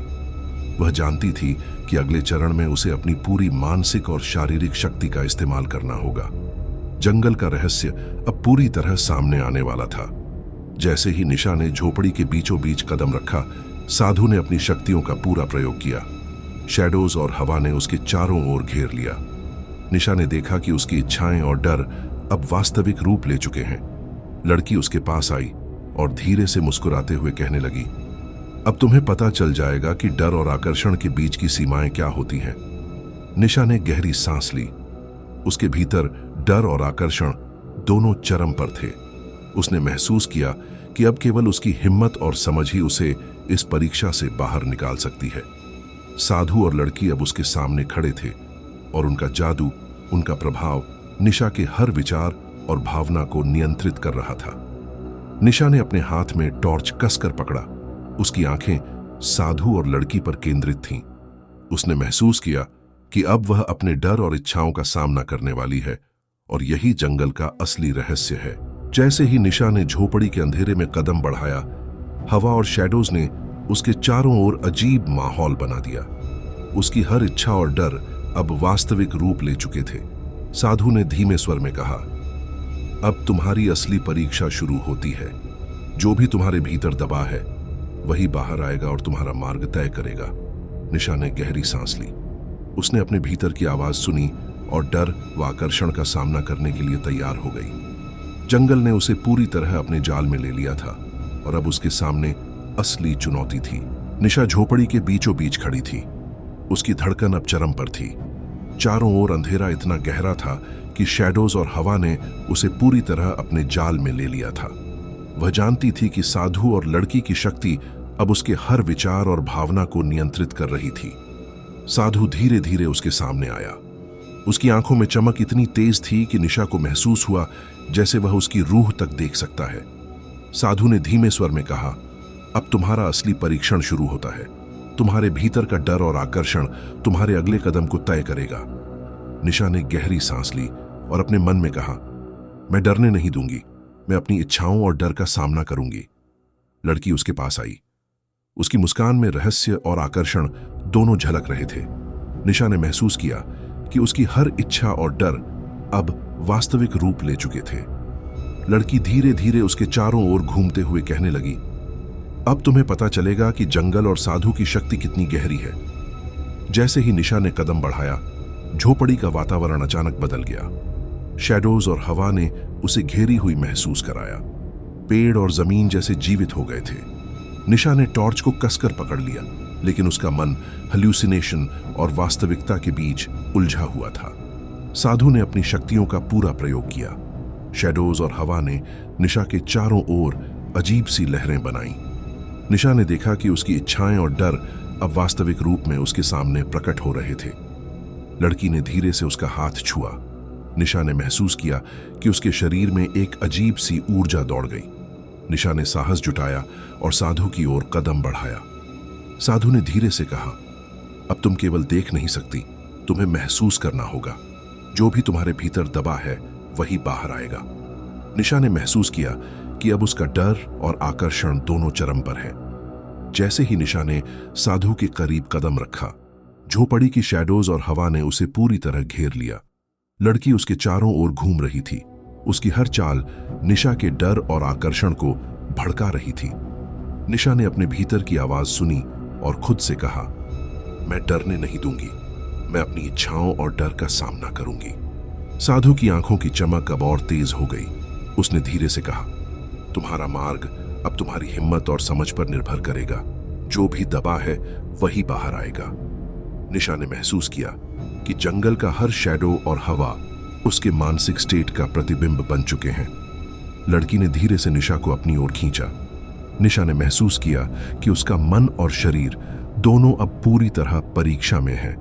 वह जानती थी कि अगले चरण में उसे अपनी पूरी मानसिक और शारीरिक शक्ति का इस्तेमाल करना होगा। जंगल का रहस्य अब पूरी तरह सामने आने वाला था। जैसे ही निशा ने झोपड़ी के बीचों बीच कदम रखा, साधु ने अपनी शक्तियों का पूरा प्रयोग किया। शैडोज और हवा ने उसके चारों ओर घेर लिया। निशा ने देखा कि उसकी इच्छाएं और डर अब वास्तविक रूप ले चुके हैं। लड़की उसके पास आई और धीरे से मुस्कुराते हुए कहने लगी, अब तुम्हें पता चल जाएगा कि डर और आकर्षण के बीच की सीमाएं क्या होती हैं। निशा ने गहरी सांस ली। उसके भीतर डर और आकर्षण दोनों चरम पर थे। उसने महसूस किया कि अब केवल उसकी हिम्मत और समझ ही उसे इस परीक्षा से बाहर निकाल सकती है। साधु और लड़की अब उसके सामने खड़े थे, और उनका जादू, उनका प्रभाव निशा के हर विचार और भावना को नियंत्रित कर रहा था। निशा ने अपने हाथ में टॉर्च कसकर पकड़ा। उसकी आंखें साधु और लड़की पर केंद्रित थीं। उसने महसूस किया कि अब वह अपने डर और इच्छाओं का सामना करने वाली है और यही जंगल का असली रहस्य है। जैसे ही निशा ने झोपड़ी के अंधेरे में कदम बढ़ाया, हवा और शैडोज ने उसके चारों ओर अजीब माहौल बना दिया। उसकी हर इच्छा और डर अब वास्तविक रूप ले चुके थे। साधु ने धीमे स्वर में कहा, अब तुम्हारी असली परीक्षा शुरू होती है। जो भी तुम्हारे भीतर दबा है वही बाहर आएगा और तुम्हारा मार्ग तय करेगा। निशा ने गहरी सांस ली। उसने अपने भीतर की आवाज सुनी और डर व आकर्षण का सामना करने के लिए तैयार हो गई। जंगल ने उसे पूरी तरह अपने जाल में ले लिया था और अब उसके सामने असली चुनौती थी। निशा झोपड़ी के बीचों बीच खड़ी थी। उसकी धड़कन अब चरम पर थी। चारों ओर अंधेरा इतना गहरा था कि शैडोज और हवा ने उसे पूरी तरह अपने जाल में ले लिया था। वह जानती थी कि साधु और लड़की की शक्ति अब उसके हर विचार और भावना को नियंत्रित कर रही थी। साधु धीरे धीरे उसके सामने आया। उसकी आंखों में चमक इतनी तेज थी कि निशा को महसूस हुआ जैसे वह उसकी रूह तक देख सकता है। साधु ने धीमे स्वर में कहा, अब तुम्हारा असली परीक्षण शुरू होता है। तुम्हारे भीतर का डर और आकर्षण तुम्हारे अगले कदम को तय करेगा। निशा ने गहरी सांस ली और अपने मन में कहा, मैं डरने नहीं दूंगी। मैं अपनी इच्छाओं और डर का सामना करूंगी। लड़की उसके पास आई। उसकी मुस्कान में रहस्य और आकर्षण दोनों झलक रहे थे। निशा ने महसूस किया कि उसकी हर इच्छा और डर अब वास्तविक रूप ले चुके थे। लड़की धीरे धीरे उसके चारों ओर घूमते हुए कहने लगी, अब तुम्हें पता चलेगा कि जंगल और साधु की शक्ति कितनी गहरी है। जैसे ही निशा ने कदम बढ़ाया, झोपड़ी का वातावरण अचानक बदल गया। शैडोज और हवा ने उसे घेरी हुई महसूस कराया। पेड़ और जमीन जैसे जीवित हो गए थे। निशा ने टॉर्च को कसकर पकड़ लिया, लेकिन उसका मन हेल्यूसिनेशन और वास्तविकता के बीच उलझा हुआ था। साधु ने अपनी शक्तियों का पूरा प्रयोग किया। शैडोज और हवा ने निशा के चारों ओर अजीब सी लहरें बनाई। निशा ने देखा कि उसकी इच्छाएं और डर अब वास्तविक रूप में उसके सामने प्रकट हो रहे थे। लड़की ने धीरे से उसका हाथ छुआ। निशा ने महसूस किया कि उसके शरीर में एक अजीब सी ऊर्जा दौड़ गई। निशा ने साहस जुटाया और साधु की ओर कदम बढ़ाया। साधु ने धीरे से कहा, अब तुम केवल देख नहीं सकती, तुम्हें महसूस करना होगा। जो भी तुम्हारे भीतर दबा है वही बाहर आएगा। निशा ने महसूस किया कि अब उसका डर और आकर्षण दोनों चरम पर है। जैसे ही निशा ने साधु के करीब कदम रखा, झोपड़ी की शैडोज और हवा ने उसे पूरी तरह घेर लिया। लड़की उसके चारों ओर घूम रही थी। उसकी हर चाल निशा के डर और आकर्षण को भड़का रही थी। निशा ने अपने भीतर की आवाज सुनी और खुद से कहा, मैं डरने नहीं दूंगी। मैं अपनी इच्छाओं और डर का सामना करूंगी। साधु की आंखों की चमक अब और तेज हो गई। उसने धीरे से कहा, तुम्हारा मार्ग अब तुम्हारी हिम्मत और समझ पर निर्भर करेगा। जो भी दबा है वही बाहर आएगा। निशा ने महसूस किया कि जंगल का हर शैडो और हवा उसके मानसिक स्टेट का प्रतिबिंब बन चुके हैं। लड़की ने धीरे से निशा को अपनी ओर खींचा। निशा ने महसूस किया कि उसका मन और शरीर दोनों अब पूरी तरह परीक्षा में है।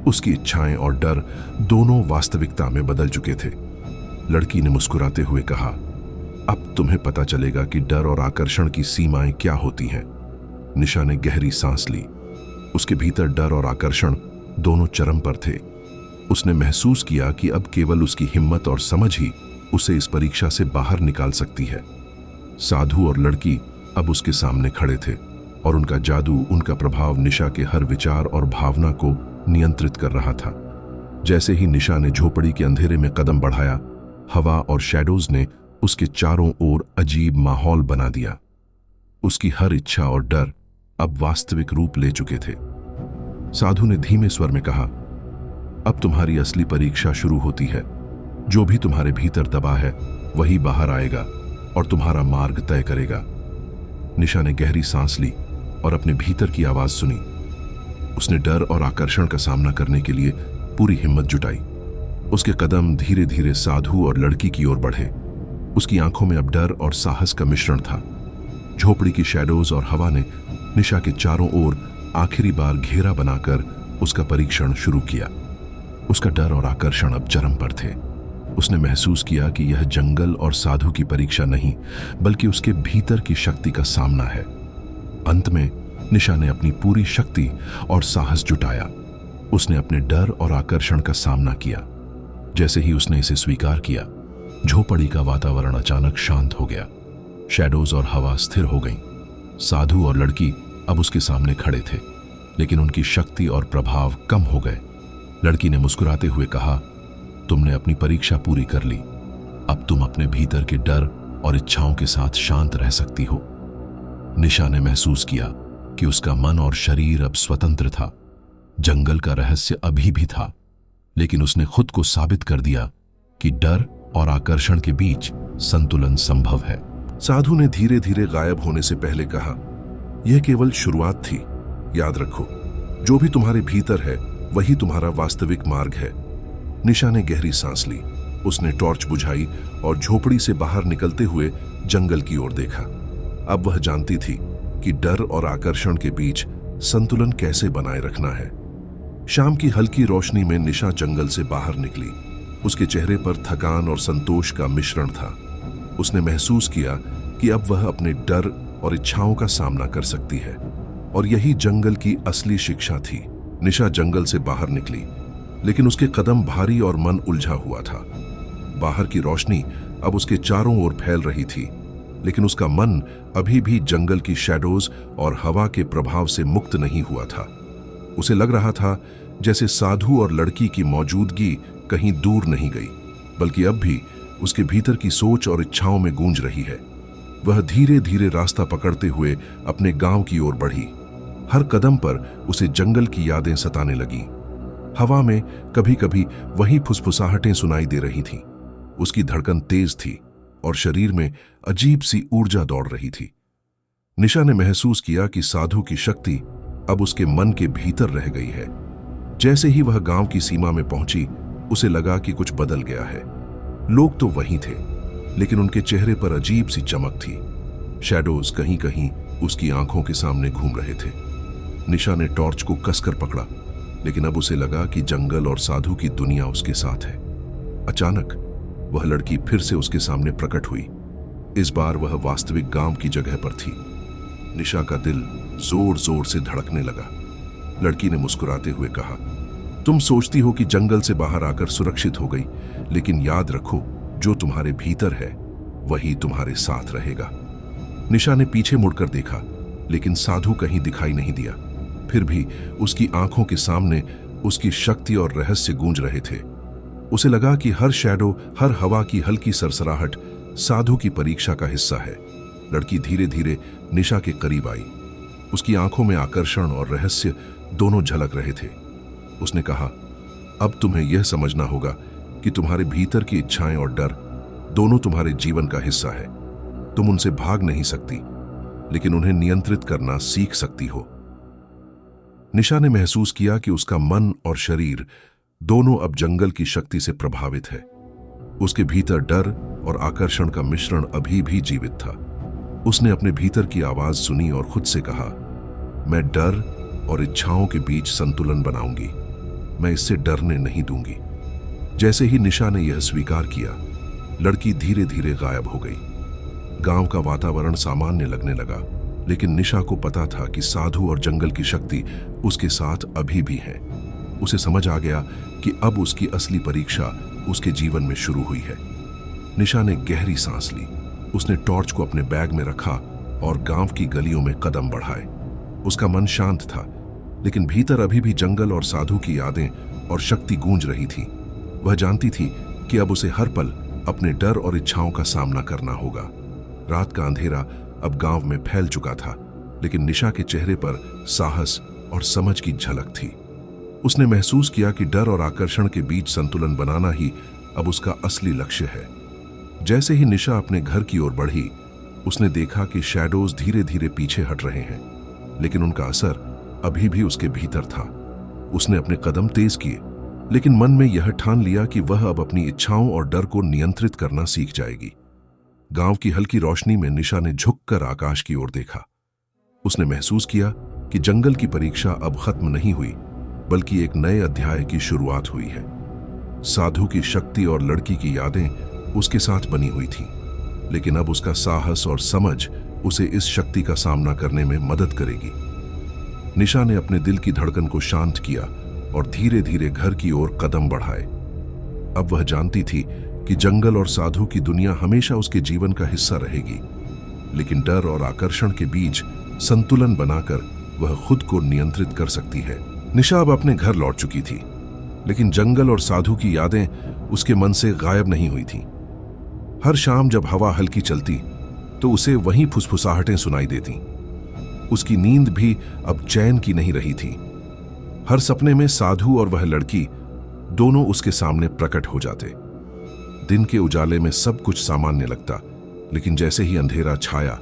उसकी इच्छाएं और डर दोनों वास्तविकता में बदल चुके थे। लड़की ने मुस्कुराते हुए कहा, अब तुम्हें पता चलेगा कि डर और आकर्षण की सीमाएं क्या होती हैं। निशा ने गहरी सांस ली। उसके भीतर डर और आकर्षण दोनों चरम पर थे। उसने महसूस किया कि अब केवल उसकी हिम्मत और समझ ही उसे इस परीक्षा से बाहर निकाल सकती है। साधु और लड़की अब उसके सामने खड़े थे और उनका जादू, उनका प्रभाव निशा के हर विचार और भावना को नियंत्रित कर रहा था। जैसे ही निशा ने झोपड़ी के अंधेरे में कदम बढ़ाया, हवा और शैडोज ने उसके चारों ओर अजीब माहौल बना दिया। उसकी हर इच्छा और डर अब वास्तविक रूप ले चुके थे। साधु ने धीमे स्वर में कहा, अब तुम्हारी असली परीक्षा शुरू होती है। जो भी तुम्हारे भीतर दबा है वही बाहर आएगा और तुम्हारा मार्ग तय करेगा। निशा ने गहरी सांस ली और अपने भीतर की आवाज सुनी। उसने डर और आकर्षण का सामना करने के लिए पूरी हिम्मत जुटाई। उसके कदम धीरे धीरे साधु और लड़की की ओर बढ़े। उसकी आंखों में अब डर और साहस का मिश्रण था। झोपड़ी की शैडोज और हवा ने निशा के चारों ओर आखिरी बार घेरा बनाकर उसका परीक्षण शुरू किया। उसका डर और आकर्षण अब चरम पर थे। उसने महसूस किया कि यह जंगल और साधु की परीक्षा नहीं, बल्कि उसके भीतर की शक्ति का सामना है। अंत में निशा ने अपनी पूरी शक्ति और साहस जुटाया। उसने अपने डर और आकर्षण का सामना किया। जैसे ही उसने इसे स्वीकार किया, झोपड़ी का वातावरण अचानक शांत हो गया। शैडोज और हवा स्थिर हो गईं। साधु और लड़की अब उसके सामने खड़े थे, लेकिन उनकी शक्ति और प्रभाव कम हो गए। लड़की ने मुस्कुराते हुए कहा, तुमने अपनी परीक्षा पूरी कर ली। अब तुम अपने भीतर के डर और इच्छाओं के साथ शांत रह सकती हो। निशा ने महसूस किया कि उसका मन और शरीर अब स्वतंत्र था। जंगल का रहस्य अभी भी था, लेकिन उसने खुद को साबित कर दिया कि डर और आकर्षण के बीच संतुलन संभव है। साधु ने धीरे धीरे गायब होने से पहले कहा, यह केवल शुरुआत थी। याद रखो, जो भी तुम्हारे भीतर है वही तुम्हारा वास्तविक मार्ग है। निशा ने गहरी सांस ली। उसने टॉर्च बुझाई और झोपड़ी से बाहर निकलते हुए जंगल की ओर देखा। अब वह जानती थी कि डर और आकर्षण के बीच संतुलन कैसे बनाए रखना है। शाम की हल्की रोशनी में निशा जंगल से बाहर निकली। उसके चेहरे पर थकान और संतोष का मिश्रण था। उसने महसूस किया कि अब वह अपने डर और इच्छाओं का सामना कर सकती है, और यही जंगल की असली शिक्षा थी। निशा जंगल से बाहर निकली, लेकिन उसके कदम भारी और मन उलझा हुआ था। बाहर की रोशनी अब उसके चारों ओर फैल रही थी, लेकिन उसका मन अभी भी जंगल की शैडोज और हवा के प्रभाव से मुक्त नहीं हुआ था। उसे लग रहा था जैसे साधु और लड़की की मौजूदगी कहीं दूर नहीं गई, बल्कि अब भी उसके भीतर की सोच और इच्छाओं में गूंज रही है। वह धीरे धीरे रास्ता पकड़ते हुए अपने गांव की ओर बढ़ी। हर कदम पर उसे जंगल की यादें सताने लगीं। हवा में कभी कभी वही फुसफुसाहटें सुनाई दे रही थीं। उसकी धड़कन तेज थी और शरीर में अजीब सी ऊर्जा दौड़ रही थी। निशा ने महसूस किया कि साधु की शक्ति अब उसके मन के भीतर रह गई है। जैसे ही वह गांव की सीमा में पहुंची, उसे लगा कि कुछ बदल गया है। लोग तो वहीं थे, लेकिन उनके चेहरे पर अजीब सी चमक थी। शैडोज कहीं कहीं उसकी आंखों के सामने घूम रहे थे। निशा ने टॉर्च को कसकर पकड़ा, लेकिन अब उसे लगा कि जंगल और साधु की दुनिया उसके साथ है। अचानक वह लड़की फिर से उसके सामने प्रकट हुई। इस बार वह वास्तविक गांव की जगह पर थी। निशा का दिल जोर जोर से धड़कने लगा। लड़की ने मुस्कुराते हुए कहा, तुम सोचती हो कि जंगल से बाहर आकर सुरक्षित हो गई, लेकिन याद रखो, जो तुम्हारे भीतर है वही तुम्हारे साथ रहेगा। निशा ने पीछे मुड़कर देखा, लेकिन साधु कहीं दिखाई नहीं दिया। फिर भी उसकी आंखों के सामने उसकी शक्ति और रहस्य गूंज रहे थे। उसे लगा कि हर शैडो, हर हवा की हल्की सरसराहट साधु की परीक्षा का हिस्सा है। लड़की धीरे धीरे निशा के करीब आई। उसकी आंखों में आकर्षण और रहस्य दोनों झलक रहे थे। उसने कहा, अब तुम्हें यह समझना होगा कि तुम्हारे भीतर की इच्छाएं और डर दोनों तुम्हारे जीवन का हिस्सा है। तुम उनसे भाग नहीं सकती, लेकिन उन्हें नियंत्रित करना सीख सकती हो। निशा ने महसूस किया कि उसका मन और शरीर दोनों अब जंगल की शक्ति से प्रभावित है। उसके भीतर डर और आकर्षण का मिश्रण अभी भी जीवित था। उसने अपने भीतर की आवाज सुनी और खुद से कहा, मैं डर और इच्छाओं के बीच संतुलन बनाऊंगी। मैं इससे डरने नहीं दूंगी। जैसे ही निशा ने यह स्वीकार किया, लड़की धीरे धीरे गायब हो गई। गांव का वातावरण सामान्य लगने लगा, लेकिन निशा को पता था कि साधु और जंगल की शक्ति उसके साथ अभी भी है। उसे समझ आ गया कि अब उसकी असली परीक्षा उसके जीवन में शुरू हुई है। निशा ने गहरी सांस ली। उसने टॉर्च को अपने बैग में रखा और गांव की गलियों में कदम बढ़ाए। उसका मन शांत था, लेकिन भीतर अभी भी जंगल और साधु की यादें और शक्ति गूंज रही थी। वह जानती थी कि अब उसे हर पल अपने डर और इच्छाओं का सामना करना होगा। रात का अंधेरा अब गांव में फैल चुका था, लेकिन निशा के चेहरे पर साहस और समझ की झलक थी। उसने महसूस किया कि डर और आकर्षण के बीच संतुलन बनाना ही अब उसका असली लक्ष्य है। जैसे ही निशा अपने घर की ओर बढ़ी, उसने देखा कि शैडोज धीरे धीरे पीछे हट रहे हैं, लेकिन उनका असर अभी भी उसके भीतर था। उसने अपने कदम तेज किए, लेकिन मन में यह ठान लिया कि वह अब अपनी इच्छाओं और डर को नियंत्रित करना सीख जाएगी। गांव की हल्की रोशनी में निशा ने झुककर आकाश की ओर देखा। उसने महसूस किया कि जंगल की परीक्षा अब खत्म नहीं हुई, बल्कि एक नए अध्याय की शुरुआत हुई है। साधु की शक्ति और लड़की की यादें उसके साथ बनी हुई थीं, लेकिन अब उसका साहस और समझ उसे इस शक्ति का सामना करने में मदद करेगी। निशा ने अपने दिल की धड़कन को शांत किया और धीरे धीरे घर की ओर कदम बढ़ाए। अब वह जानती थी कि जंगल और साधु की दुनिया हमेशा उसके जीवन का हिस्सा रहेगी, लेकिन डर और आकर्षण के बीच संतुलन बनाकर वह खुद को नियंत्रित कर सकती है। निशा अब अपने घर लौट चुकी थी, लेकिन जंगल और साधु की यादें उसके मन से गायब नहीं हुई थीं। हर शाम जब हवा हल्की चलती तो उसे वहीं फुसफुसाहटें सुनाई देती। उसकी नींद भी अब चैन की नहीं रही थी। हर सपने में साधु और वह लड़की दोनों उसके सामने प्रकट हो जाते। दिन के उजाले में सब कुछ सामान्य लगता, लेकिन जैसे ही अंधेरा छाया,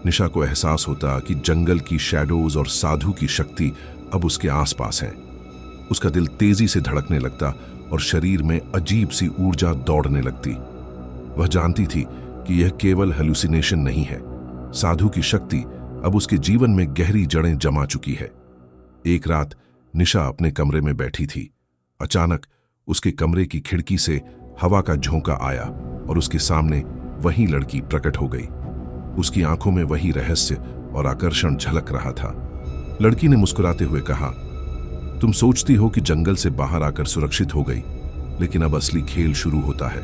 निशा को एहसास होता कि जंगल की शैडोज और साधु की शक्ति अब उसके आसपास है। उसका दिल तेजी से धड़कने लगता और शरीर में अजीब सी ऊर्जा दौड़ने लगती। वह जानती थी कि यह केवल हेलुसिनेशन नहीं है। साधु की शक्ति अब उसके जीवन में गहरी जड़ें जमा चुकी है। एक रात निशा अपने कमरे में बैठी थी। अचानक उसके कमरे की खिड़की से हवा का झोंका आया और उसके सामने वही लड़की प्रकट हो गई। उसकी आंखों में वही रहस्य और आकर्षण झलक रहा था। लड़की ने मुस्कुराते हुए कहा, तुम सोचती हो कि जंगल से बाहर आकर सुरक्षित हो गई, लेकिन अब असली खेल शुरू होता है।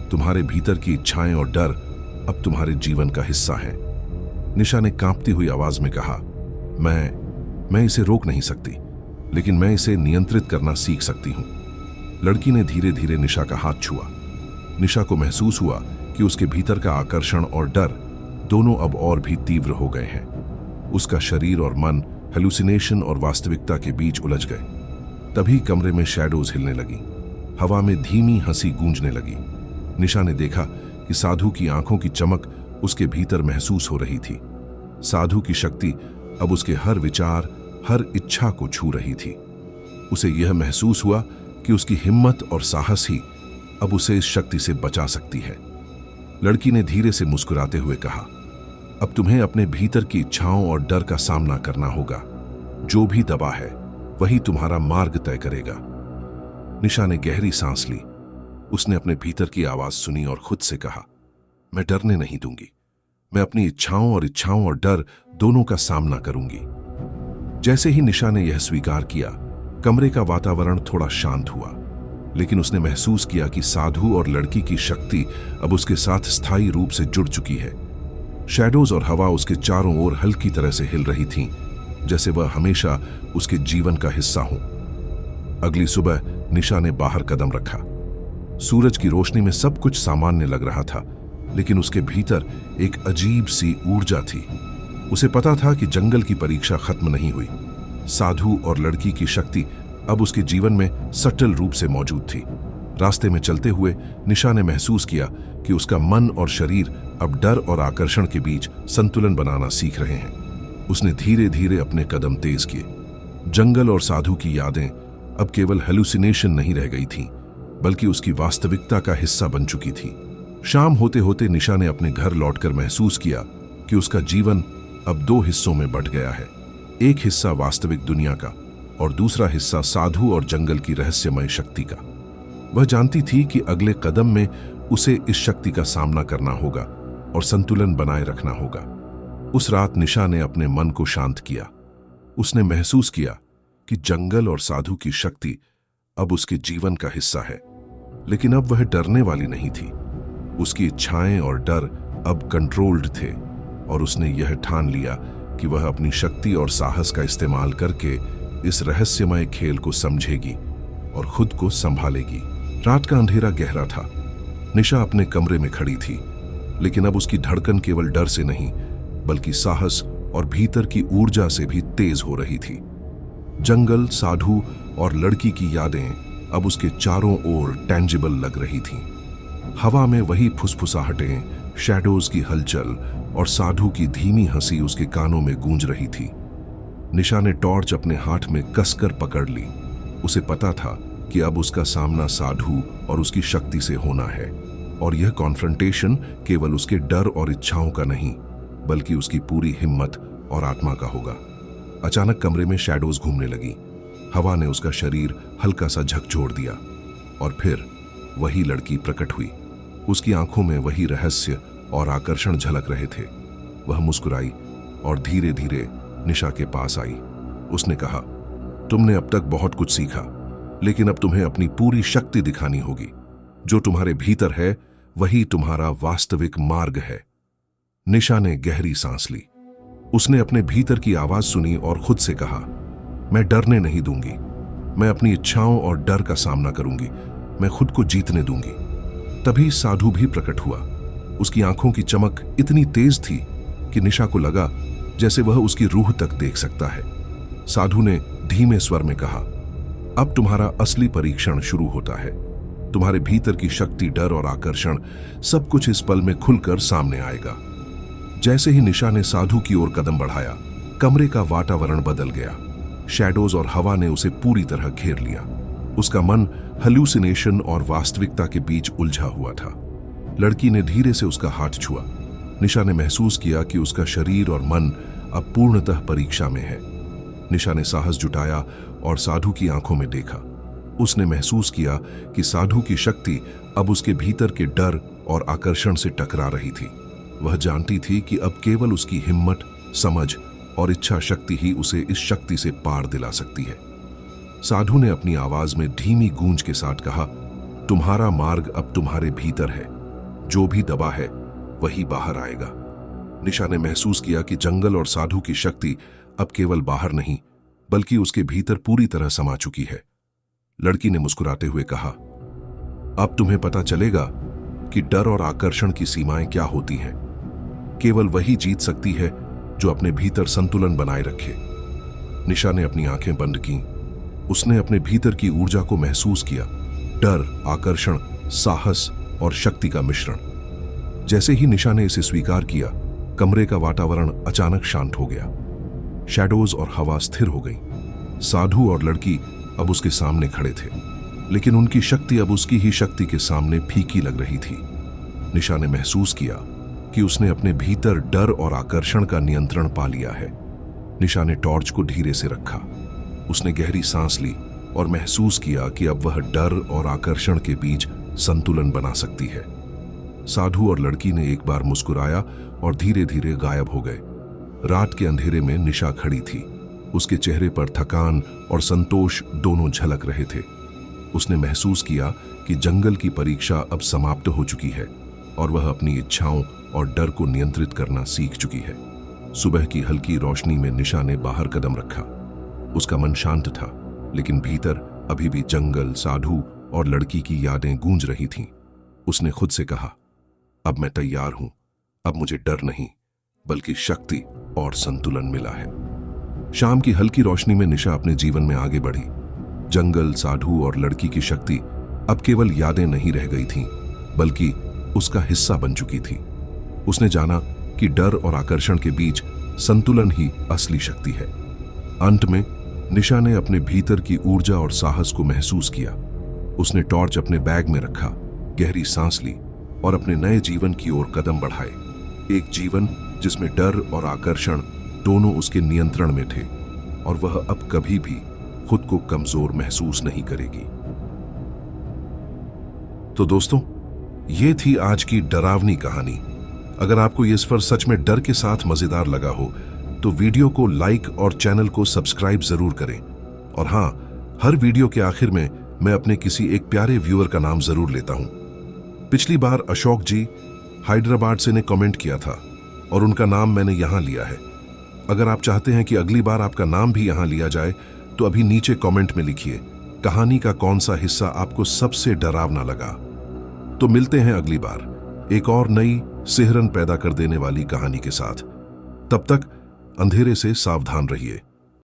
तुम्हारे भीतर की इच्छाएं और डर अब तुम्हारे जीवन का हिस्सा है। निशा ने कांपती हुई आवाज में कहा, मैं इसे रोक नहीं सकती, लेकिन मैं इसे नियंत्रित करना सीख सकती हूं। लड़की ने धीरे धीरे निशा का हाथ छुआ। निशा को महसूस हुआ कि उसके भीतर का आकर्षण और डर दोनों अब और भी तीव्र हो गए हैं। उसका शरीर और मन हेलुसिनेशन और वास्तविकता के बीच उलझ गए। तभी कमरे में शैडोज हिलने लगी। हवा में धीमी हंसी गूंजने लगी। निशा ने देखा कि साधु की आंखों की चमक उसके भीतर महसूस हो रही थी। साधु की शक्ति अब उसके हर विचार, हर इच्छा को छू रही थी। उसे यह महसूस हुआ कि उसकी हिम्मत और साहस ही अब उसे इस शक्ति से बचा सकती है। लड़की ने धीरे से मुस्कुराते हुए कहा, अब तुम्हें अपने भीतर की इच्छाओं और डर का सामना करना होगा। जो भी दबा है वही तुम्हारा मार्ग तय करेगा। निशा ने गहरी सांस ली। उसने अपने भीतर की आवाज सुनी और खुद से कहा, मैं डरने नहीं दूंगी। मैं अपनी इच्छाओं और डर दोनों का सामना करूंगी। जैसे ही निशा ने यह स्वीकार किया, कमरे का वातावरण थोड़ा शांत हुआ, लेकिन उसने महसूस किया कि साधु और लड़की की शक्ति अब उसके साथ स्थायी रूप से जुड़ चुकी है। शैडोज और हवा उसके चारों ओर हल्की तरह से हिल रही थीं, जैसे वह हमेशा उसके जीवन का हिस्सा हो। अगली सुबह निशा ने बाहर कदम रखा। सूरज की रोशनी में सब कुछ सामान्य लग रहा था, लेकिन उसके भीतर एक अजीब सी ऊर्जा थी। उसे पता था कि जंगल की परीक्षा खत्म नहीं हुई। साधु और लड़की की शक्ति अब उसके जीवन में सटल रूप से मौजूद थी। रास्ते में चलते हुए निशा ने महसूस किया कि उसका मन और शरीर अब डर और आकर्षण के बीच संतुलन बनाना सीख रहे हैं। उसने धीरे धीरे अपने कदम तेज किए। जंगल और साधु की यादें अब केवल हेलुसिनेशन नहीं रह गई थीं, बल्कि उसकी वास्तविकता का हिस्सा बन चुकी थी। शाम होते होते निशा ने अपने घर लौटकर महसूस किया कि उसका जीवन अब दो हिस्सों में बंट गया है। एक हिस्सा वास्तविक दुनिया का और दूसरा हिस्सा साधु और जंगल की रहस्यमय शक्ति का। वह जानती थी कि अगले कदम में उसे इस शक्ति का सामना करना होगा और संतुलन बनाए रखना होगा। उस रात निशा ने अपने मन को शांत किया। उसने महसूस किया कि जंगल और साधु की शक्ति अब उसके जीवन का हिस्सा है, लेकिन अब वह डरने वाली नहीं थी। उसकी इच्छाएं और डर अब कंट्रोल्ड थे और उसने यह ठान लिया कि वह अपनी शक्ति और साहस का इस्तेमाल करके इस रहस्यमय खेल को समझेगी और खुद को संभालेगी। रात का अंधेरा गहरा था। निशा अपने कमरे में खड़ी थी, लेकिन अब उसकी धड़कन केवल डर से नहीं, बल्कि साहस और भीतर की ऊर्जा से भी तेज हो रही थी। जंगल, साधु और लड़की की यादें अब उसके चारों ओर टेंजिबल लग रही थीं। हवा में वही फुसफुसाहटें, शैडोज की हलचल और साधु की धीमी हंसी उसके कानों में गूंज रही थी। निशा ने टॉर्च अपने हाथ में कसकर पकड़ ली। उसे पता था कि अब उसका सामना साधु और उसकी शक्ति से होना है, और यह कॉन्फ्रंटेशन केवल उसके डर और इच्छाओं का नहीं, बल्कि उसकी पूरी हिम्मत और आत्मा का होगा। अचानक कमरे में शैडोज घूमने लगी। हवा ने उसका शरीर हल्का सा झकझोर दिया और फिर वही लड़की प्रकट हुई। उसकी आंखों में वही रहस्य और आकर्षण झलक रहे थे। वह मुस्कुराई और धीरे धीरे निशा के पास आई। उसने कहा, तुमने अब तक बहुत कुछ सीखा, लेकिन अब तुम्हें अपनी पूरी शक्ति दिखानी होगी। जो तुम्हारे भीतर है वही तुम्हारा वास्तविक मार्ग है। निशा ने गहरी सांस ली। उसने अपने भीतर की आवाज सुनी और खुद से कहा, मैं डरने नहीं दूंगी। मैं अपनी इच्छाओं और डर का सामना करूंगी। मैं खुद को जीतने दूंगी। तभी साधु भी प्रकट हुआ। उसकी आंखों की चमक इतनी तेज थी कि निशा को लगा जैसे वह उसकी रूह तक देख सकता है। साधु ने धीमे स्वर में कहा, अब तुम्हारा असली परीक्षण शुरू होता है। तुम्हारे भीतर की शक्ति, डर और आकर्षण सब कुछ इस पल में खुलकर सामने आएगा। जैसे ही निशा ने साधु की ओर कदम बढ़ाया, कमरे का वातावरण बदल गया। शैडोज और हवा ने उसे पूरी तरह घेर लिया। उसका मन हेलुसिनेशन और वास्तविकता के बीच उलझा हुआ था। लड़की ने धीरे से उसका हाथ छुआ। निशा ने महसूस किया कि उसका शरीर और मन अब पूर्णतः परीक्षा में है। निशा ने साहस जुटाया और साधु की आंखों में देखा। उसने महसूस किया कि साधु की शक्ति अब उसके भीतर के डर और आकर्षण से टकरा रही थी। वह जानती थी कि अब केवल उसकी हिम्मत, समझ और इच्छा शक्ति ही उसे इस शक्ति से पार दिला सकती है। साधु ने अपनी आवाज में धीमी गूंज के साथ कहा, तुम्हारा मार्ग अब तुम्हारे भीतर है। जो भी दबा है वही बाहर आएगा। निशा ने महसूस किया कि जंगल और साधु की शक्ति अब केवल बाहर नहीं, बल्कि उसके भीतर पूरी तरह समा चुकी है। लड़की ने मुस्कुराते हुए कहा, अब तुम्हें पता चलेगा कि डर और आकर्षण की सीमाएं क्या होती हैं। केवल वही जीत सकती है जो अपने भीतर संतुलन बनाए रखे। निशा ने अपनी आंखें बंद की। उसने अपने भीतर की ऊर्जा को महसूस किया। डर, आकर्षण, साहस और शक्ति का मिश्रण। जैसे ही निशा ने इसे स्वीकार किया, कमरे का वातावरण अचानक शांत हो गया। शैडोज और हवा स्थिर हो गई। साधु और लड़की अब उसके सामने खड़े थे, लेकिन उनकी शक्ति अब उसकी ही शक्ति के सामने फीकी लग रही थी। निशा ने महसूस किया कि उसने अपने भीतर डर और आकर्षण का नियंत्रण पा लिया है। निशा ने टॉर्च को धीरे से रखा। उसने गहरी सांस ली और महसूस किया कि अब वह डर और आकर्षण के बीच संतुलन बना सकती है। साधु और लड़की ने एक बार मुस्कुराया और धीरे धीरे गायब हो गए। रात के अंधेरे में निशा खड़ी थी। उसके चेहरे पर थकान और संतोष दोनों झलक रहे थे। उसने महसूस किया कि जंगल की परीक्षा अब समाप्त हो चुकी है और वह अपनी इच्छाओं और डर को नियंत्रित करना सीख चुकी है। सुबह की हल्की रोशनी में निशा ने बाहर कदम रखा। उसका मन शांत था, लेकिन भीतर अभी भी जंगल, साधु और लड़की की यादें गूंज रही थीं। उसने खुद से कहा, अब मैं तैयार हूं। अब मुझे डर नहीं, बल्कि शक्ति और संतुलन मिला है। शाम की हल्की रोशनी में निशा अपने जीवन में आगे बढ़ी। जंगल, साधु और लड़की की शक्ति अब केवल यादें नहीं रह गई थीं, बल्कि उसका हिस्सा बन चुकी थी। उसने जाना कि डर और आकर्षण के बीच संतुलन ही असली शक्ति है। अंत में निशा ने अपने भीतर की ऊर्जा और साहस को महसूस किया। उसने टॉर्च अपने बैग में रखा, गहरी सांस ली और अपने नए जीवन की ओर कदम बढ़ाए। एक जीवन जिसमें डर और आकर्षण दोनों उसके नियंत्रण में थे और वह अब कभी भी खुद को कमजोर महसूस नहीं करेगी। तो दोस्तों, ये थी आज की डरावनी कहानी। अगर आपको ये सफर सच में डर के साथ मजेदार लगा हो तो वीडियो को लाइक और चैनल को सब्सक्राइब जरूर करें। और हां, हर वीडियो के आखिर में मैं अपने किसी एक प्यारे व्यूअर का नाम जरूर लेता हूं। पिछली बार अशोक जी हैदराबाद से ने कमेंट किया था और उनका नाम मैंने यहां लिया है। अगर आप चाहते हैं कि अगली बार आपका नाम भी यहां लिया जाए तो अभी नीचे कमेंट में लिखिए कहानी का कौन सा हिस्सा आपको सबसे डरावना लगा। तो मिलते हैं अगली बार एक और नई सिहरन पैदा कर देने वाली कहानी के साथ। तब तक अंधेरे से सावधान रहिए।